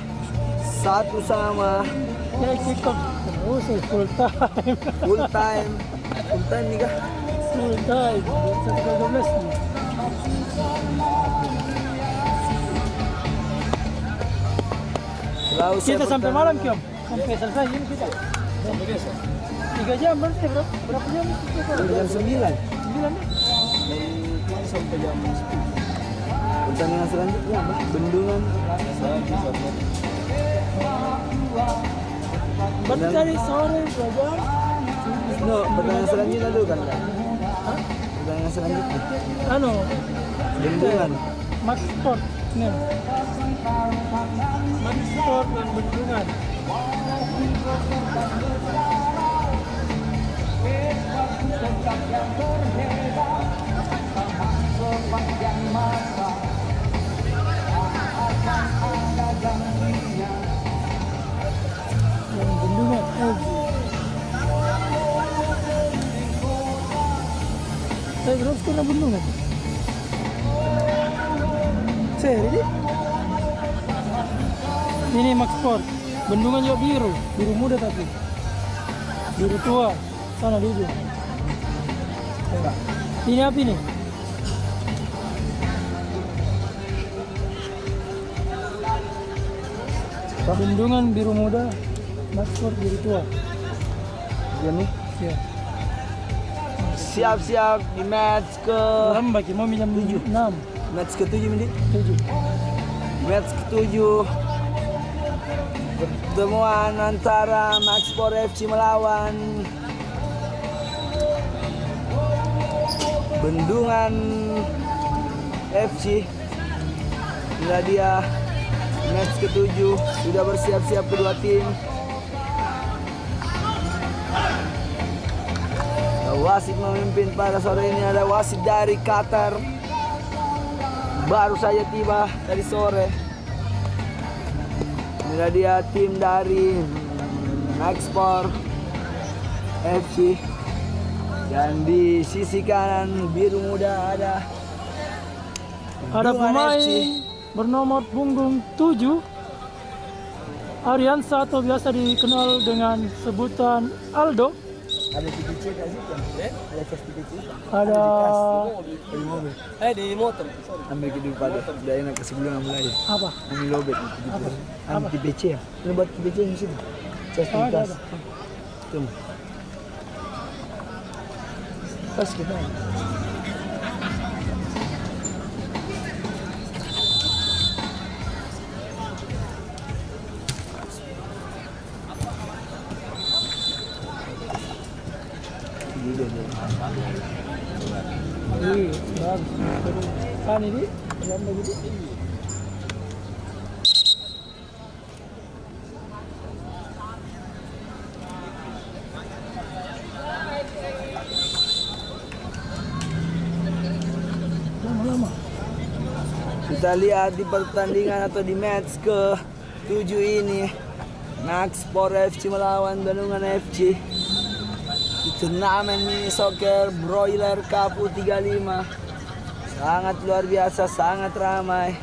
1-1. Ya kick off terus full time. Full time nih kah? Full time. 1-12 nih. Kita sampai malam Kiom. Sampai selesai ini kita. Sampai besok. 3 jam berarti berapa jam? Jam 9. 9 nih. Sampai jam 10. Pertandingan selanjutnya apa? Bendungan. Berarti dari sore 2 jam. No, pertandingan selanjutnya dulu kan? Pertandingan selanjutnya. Bendungan. Max Sport nih. Max Sport dan Bendungan. Bendungan saya terus kena bendungan seri ini Max Sport bendungan juga biru muda tapi biru tua sana di ujung ini apa ini bendungan biru muda Max Sport biru tua Ya nih. ya Siap-siap di match ke lambat mau minum 6 match ke-7 menit. 7 Match ke-7 pertemuan antara Max Sport FC melawan Bendungan FC. Inilah dia match ke-7, sudah bersiap-siap kedua tim. Wasit memimpin pada sore ini ada wasit dari Qatar. Baru saja tiba tadi sore. Inilah dia tim dari Max Sport FC. Dan di sisi kanan biru muda ada Bendungan pemain FC. bernomor punggung 7 Ariansa atau biasa dikenal dengan sebutan Aldo. Ada TPC nggak sih? Ada tes TPC? Ada Di mobil. Di motor. Ambil ke depan. Udah enak ke sebelum mulai. apa? Ambil lobet. Ambil TPC ya? Lu buat TPC di sini. Tes Ada. lintas. Tuh. Pas kita. Iya, bagus. Kan ini dalam begitu. Lama-lama. Kita lihat di pertandingan atau di match ke-7 ini Max Sport FC melawan Bendungan FC di turnamen mini soccer Broiler Cup U35. Sangat luar biasa, sangat ramai.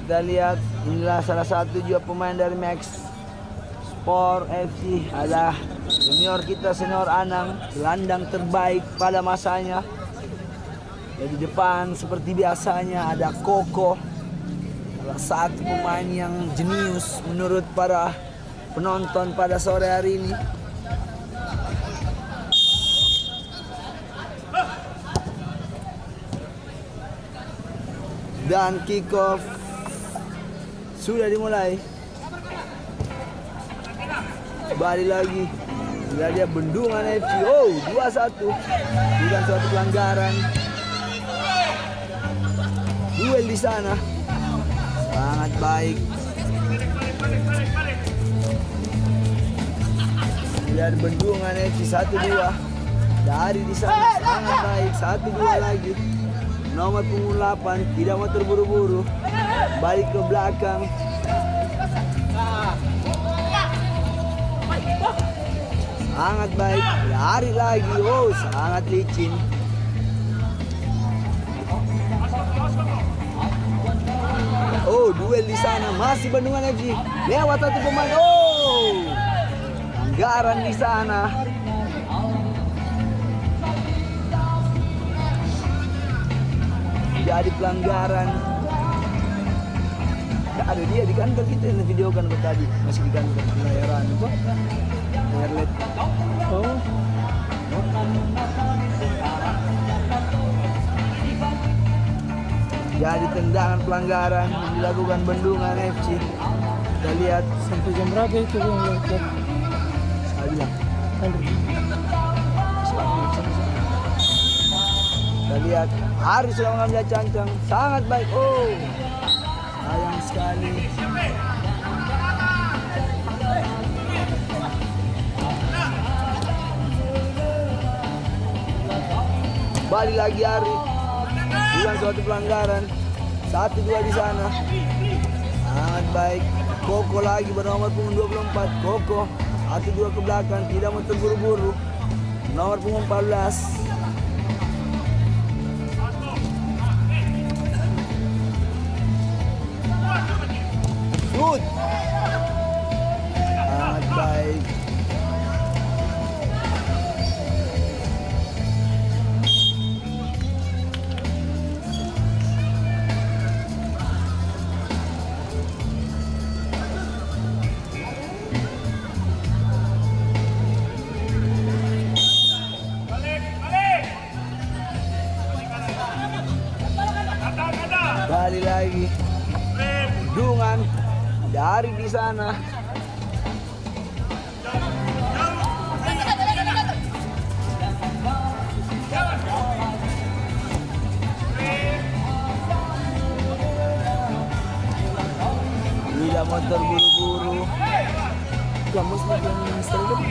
Kita lihat inilah salah satu juga pemain dari Max Sport FC. Ada senior kita, senior Anang, gelandang terbaik pada masanya. Dan di depan seperti biasanya ada Koko, salah satu pemain yang jenius menurut para penonton pada sore hari ini. Dan kick off sudah dimulai. Balik lagi. Sudah dia Bendungan FC. Oh, 2-1. Bukan suatu pelanggaran. Duel di sana. Sangat baik. Dan Bendungan FC 1-2. Dari di sana sangat baik. 1-2 lagi. Nomor punggung 8 tidak mau terburu-buru. Balik ke belakang. Sangat baik. Lari lagi. Oh, sangat licin. Oh, duel di sana masih Bandungan FC. Lewat satu pemain. Oh, pelanggaran di sana. Jadi pelanggaran. Gak ada dia di kantor kita yang videokan tadi. Masih di kantor pelayaran. Merlet. Oh. Jadi tendangan pelanggaran yang dilakukan Bandungan FC. Kita lihat Sampai jam berapa itu yang lihat? saya bilang. Kita lihat Hari sudah mengambil cancang, sangat baik. Oh, sayang sekali. Balik lagi Ari. Bukan suatu pelanggaran. 1-2 di sana. Sangat baik. Koko lagi bernomor punggung 24. Koko 1-2 ke belakang, tidak mau terburu-buru. Nomor punggung 14. Shoot. Sangat baik. Balik lagi. Dungan dari di sana. Tidak mau terburu-buru. Kamu sedang menstruggle.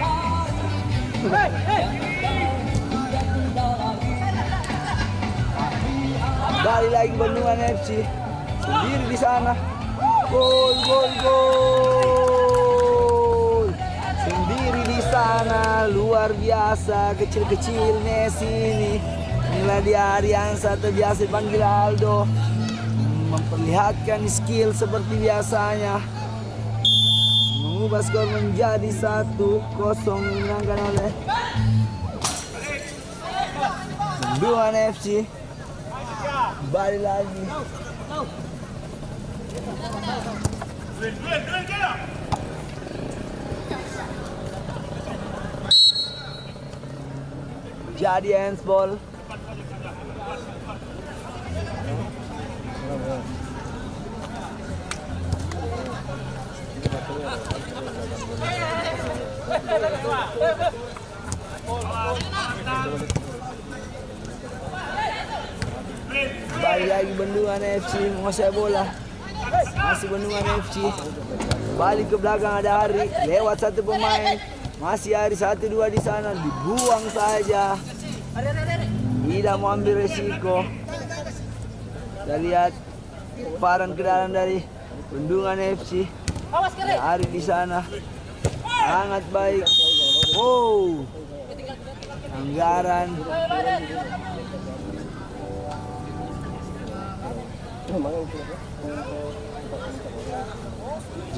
Balik lagi Bandungan FC sendiri di sana. Gol, gol, gol. Sendiri di sana, luar biasa. Kecil-kecil Messi ini. Inilah dia Ariansa atau biasa dipanggil Aldo. Memperlihatkan skill seperti biasanya. Mengubah skor menjadi 1-0 dimenangkan oleh Bandungan FC. Balik lagi. Jadi handsball. Balik lagi Bandungan FC menguasai bola. Masih Bandungan FC. Balik ke belakang ada Hari. Lewat satu pemain. Masih Hari 1-2 di sana. Dibuang saja. Tidak mau ambil resiko. Kita lihat paran ke dalam dari Bandungan FC. Hari di sana. Sangat baik. Wow. Anggaran.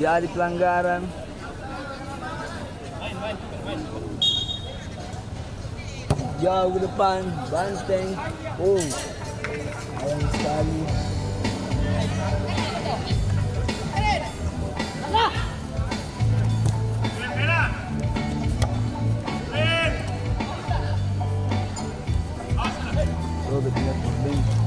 Jadi pelanggaran. Jauh ke depan, banteng. Oh, sayang sekali. Robert Lewandowski.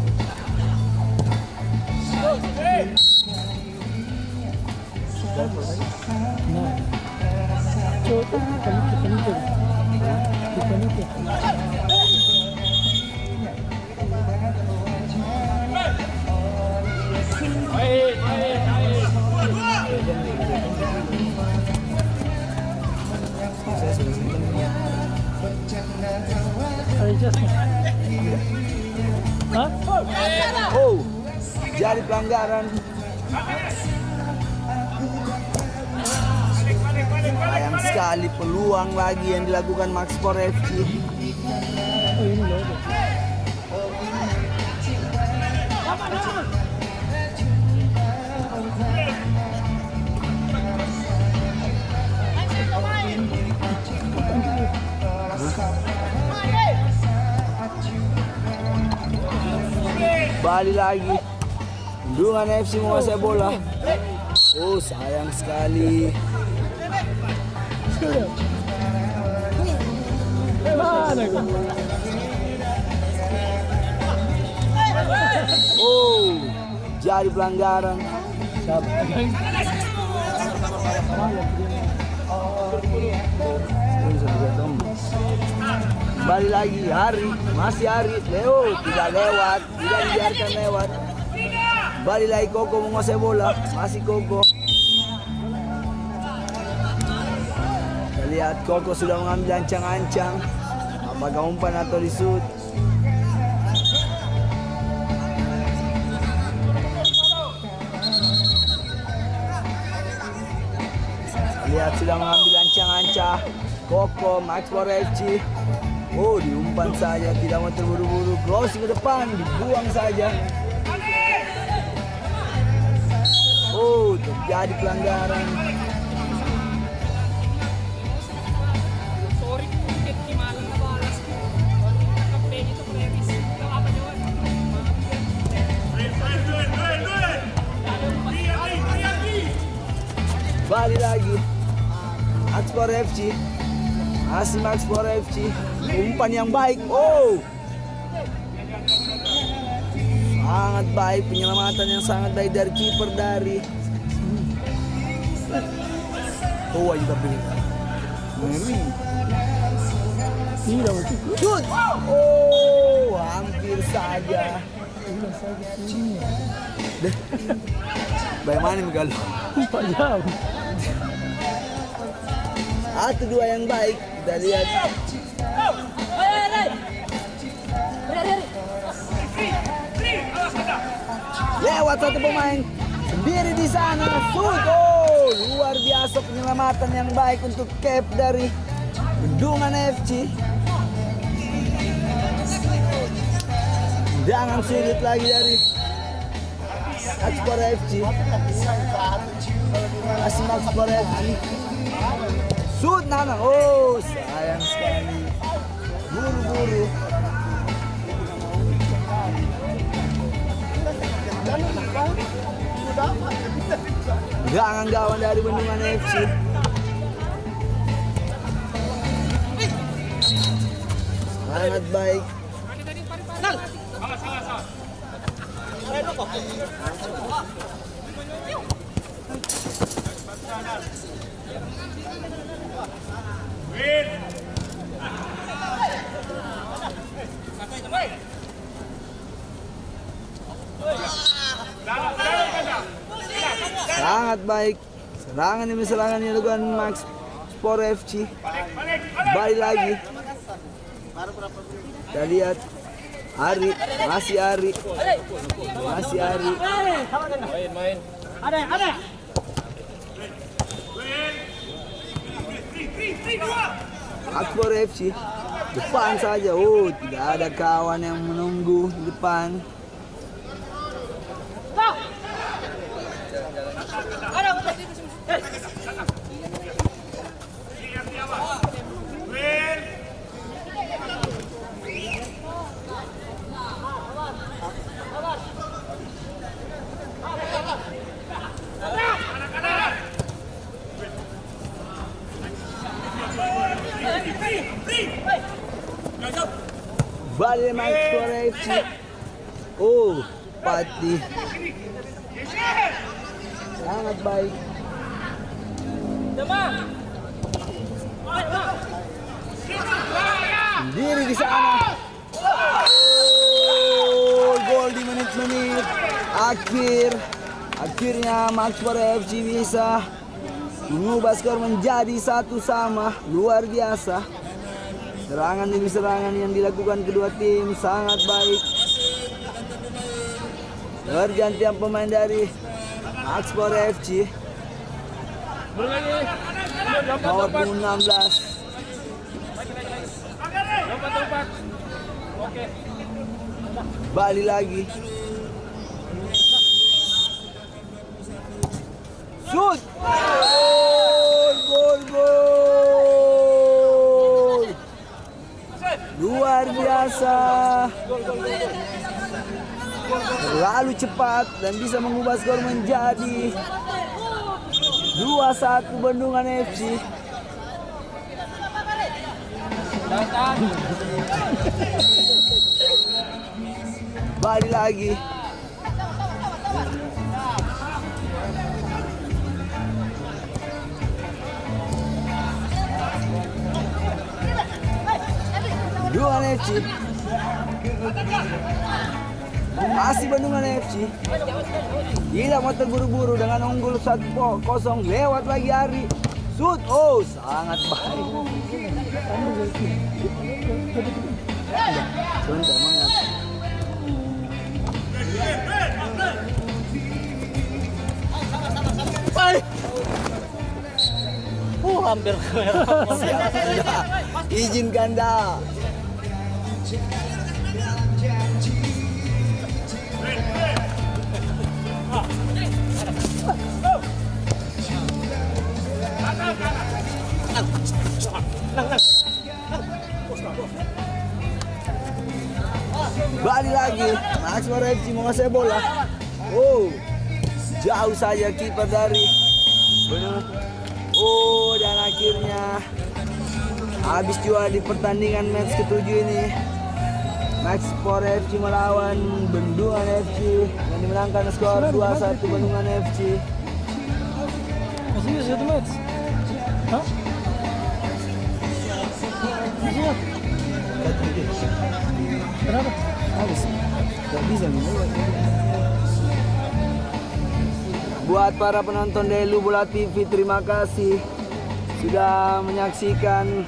Oh, jadi pelanggaran. Sayang sekali peluang lagi yang dilakukan Maxpor FC. Kembali lagi. Bendungan FC menguasai bola. Oh, sayang sekali. Mana gua? Oh, jadi pelanggaran. Kembali lagi Hari, masih Hari. Leo tidak lewat, tidak dibiarkan lewat. Kembali lagi Koko menguasai bola, masih Koko. Kita lihat Koko sudah mengambil ancang-ancang. Apakah umpan atau disut? Lihat sudah mengambil ancang-ancang. Koko, Maxpor FC. Oh, diumpan saja, tidak mau terburu-buru. Crossing ke depan, dibuang saja. Oh, terjadi pelanggaran. Balik lagi. Maxpor FC. Masih Maxpor FC. Umpan yang baik. Oh. Sangat baik, penyelamatan yang sangat baik dari kiper dari. Oh, ayo tapi. Ngeri. Tidak macam. Shoot. Oh, hampir saja. Bagaimana Miguel? 4 jam. Atau dua yang baik. Kita lihat. Lewat satu pemain sendiri di sana. Shoot. Oh, luar biasa penyelamatan yang baik untuk cap dari Bendungan FC. Jangan sulit lagi dari Maxpor FC. Masih Maxpor FC. Shoot Nana. Oh, sayang sekali. Buru-buru. Jangan gawang dari Bendungan FC. Sangat baik. Sangat baik. Serangan demi serangan yang dilakukan Maxpor FC. Balik lagi. Kita lihat Ari, masih Ari. Masih Ari. Main. Ada. Maxpor FC. Depan saja. Oh, tidak ada kawan yang menunggu di depan. Balik Maxpor FC. Oh, Pati. Sangat baik. Sendiri di sana. Oh, gol di menit-menit akhir. Akhirnya Maxpor FC bisa mengubah skor menjadi 1-1. Luar biasa. Serangan demi serangan yang dilakukan kedua tim sangat baik. Pergantian pemain dari Maxpor FC. Nomor 16. Balik lagi. Shoot. Gol. Luar biasa. terlalu cepat dan bisa mengubah skor menjadi 2-1 Bendungan FC. Balik lagi. Bendungan FC. Masih Bendungan FC. Gila mau terburu-buru dengan unggul 1-0 lewat lagi Ari. Shoot, oh sangat baik. Sebentar banget. Hampir Izin ganda. Balik lagi, Maxpor FC menguasai bola. Oh, jauh saja kiper dari. Oh, dan akhirnya habis juga di pertandingan match ke-7 ini. Maxpor FC melawan Bendungan FC yang dimenangkan skor 2-1 Bendungan FC. masih bisa satu match. Hah? Masih ya? Kenapa? Habis, gak bisa menolak. Buat para penonton Delu Bola TV, terima kasih sudah menyaksikan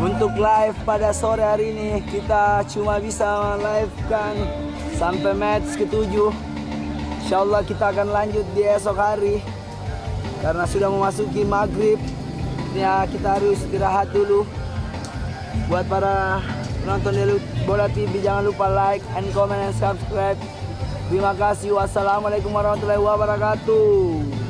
untuk live pada sore hari ini. Kita cuma bisa live-kan sampai match ke-7. Insyaallah kita akan lanjut di esok hari karena sudah memasuki maghrib. Ya, kita harus istirahat dulu. Buat para penonton Delu Bola TV, jangan lupa like and comment and subscribe. Terima kasih. Wassalamualaikum warahmatullahi wabarakatuh.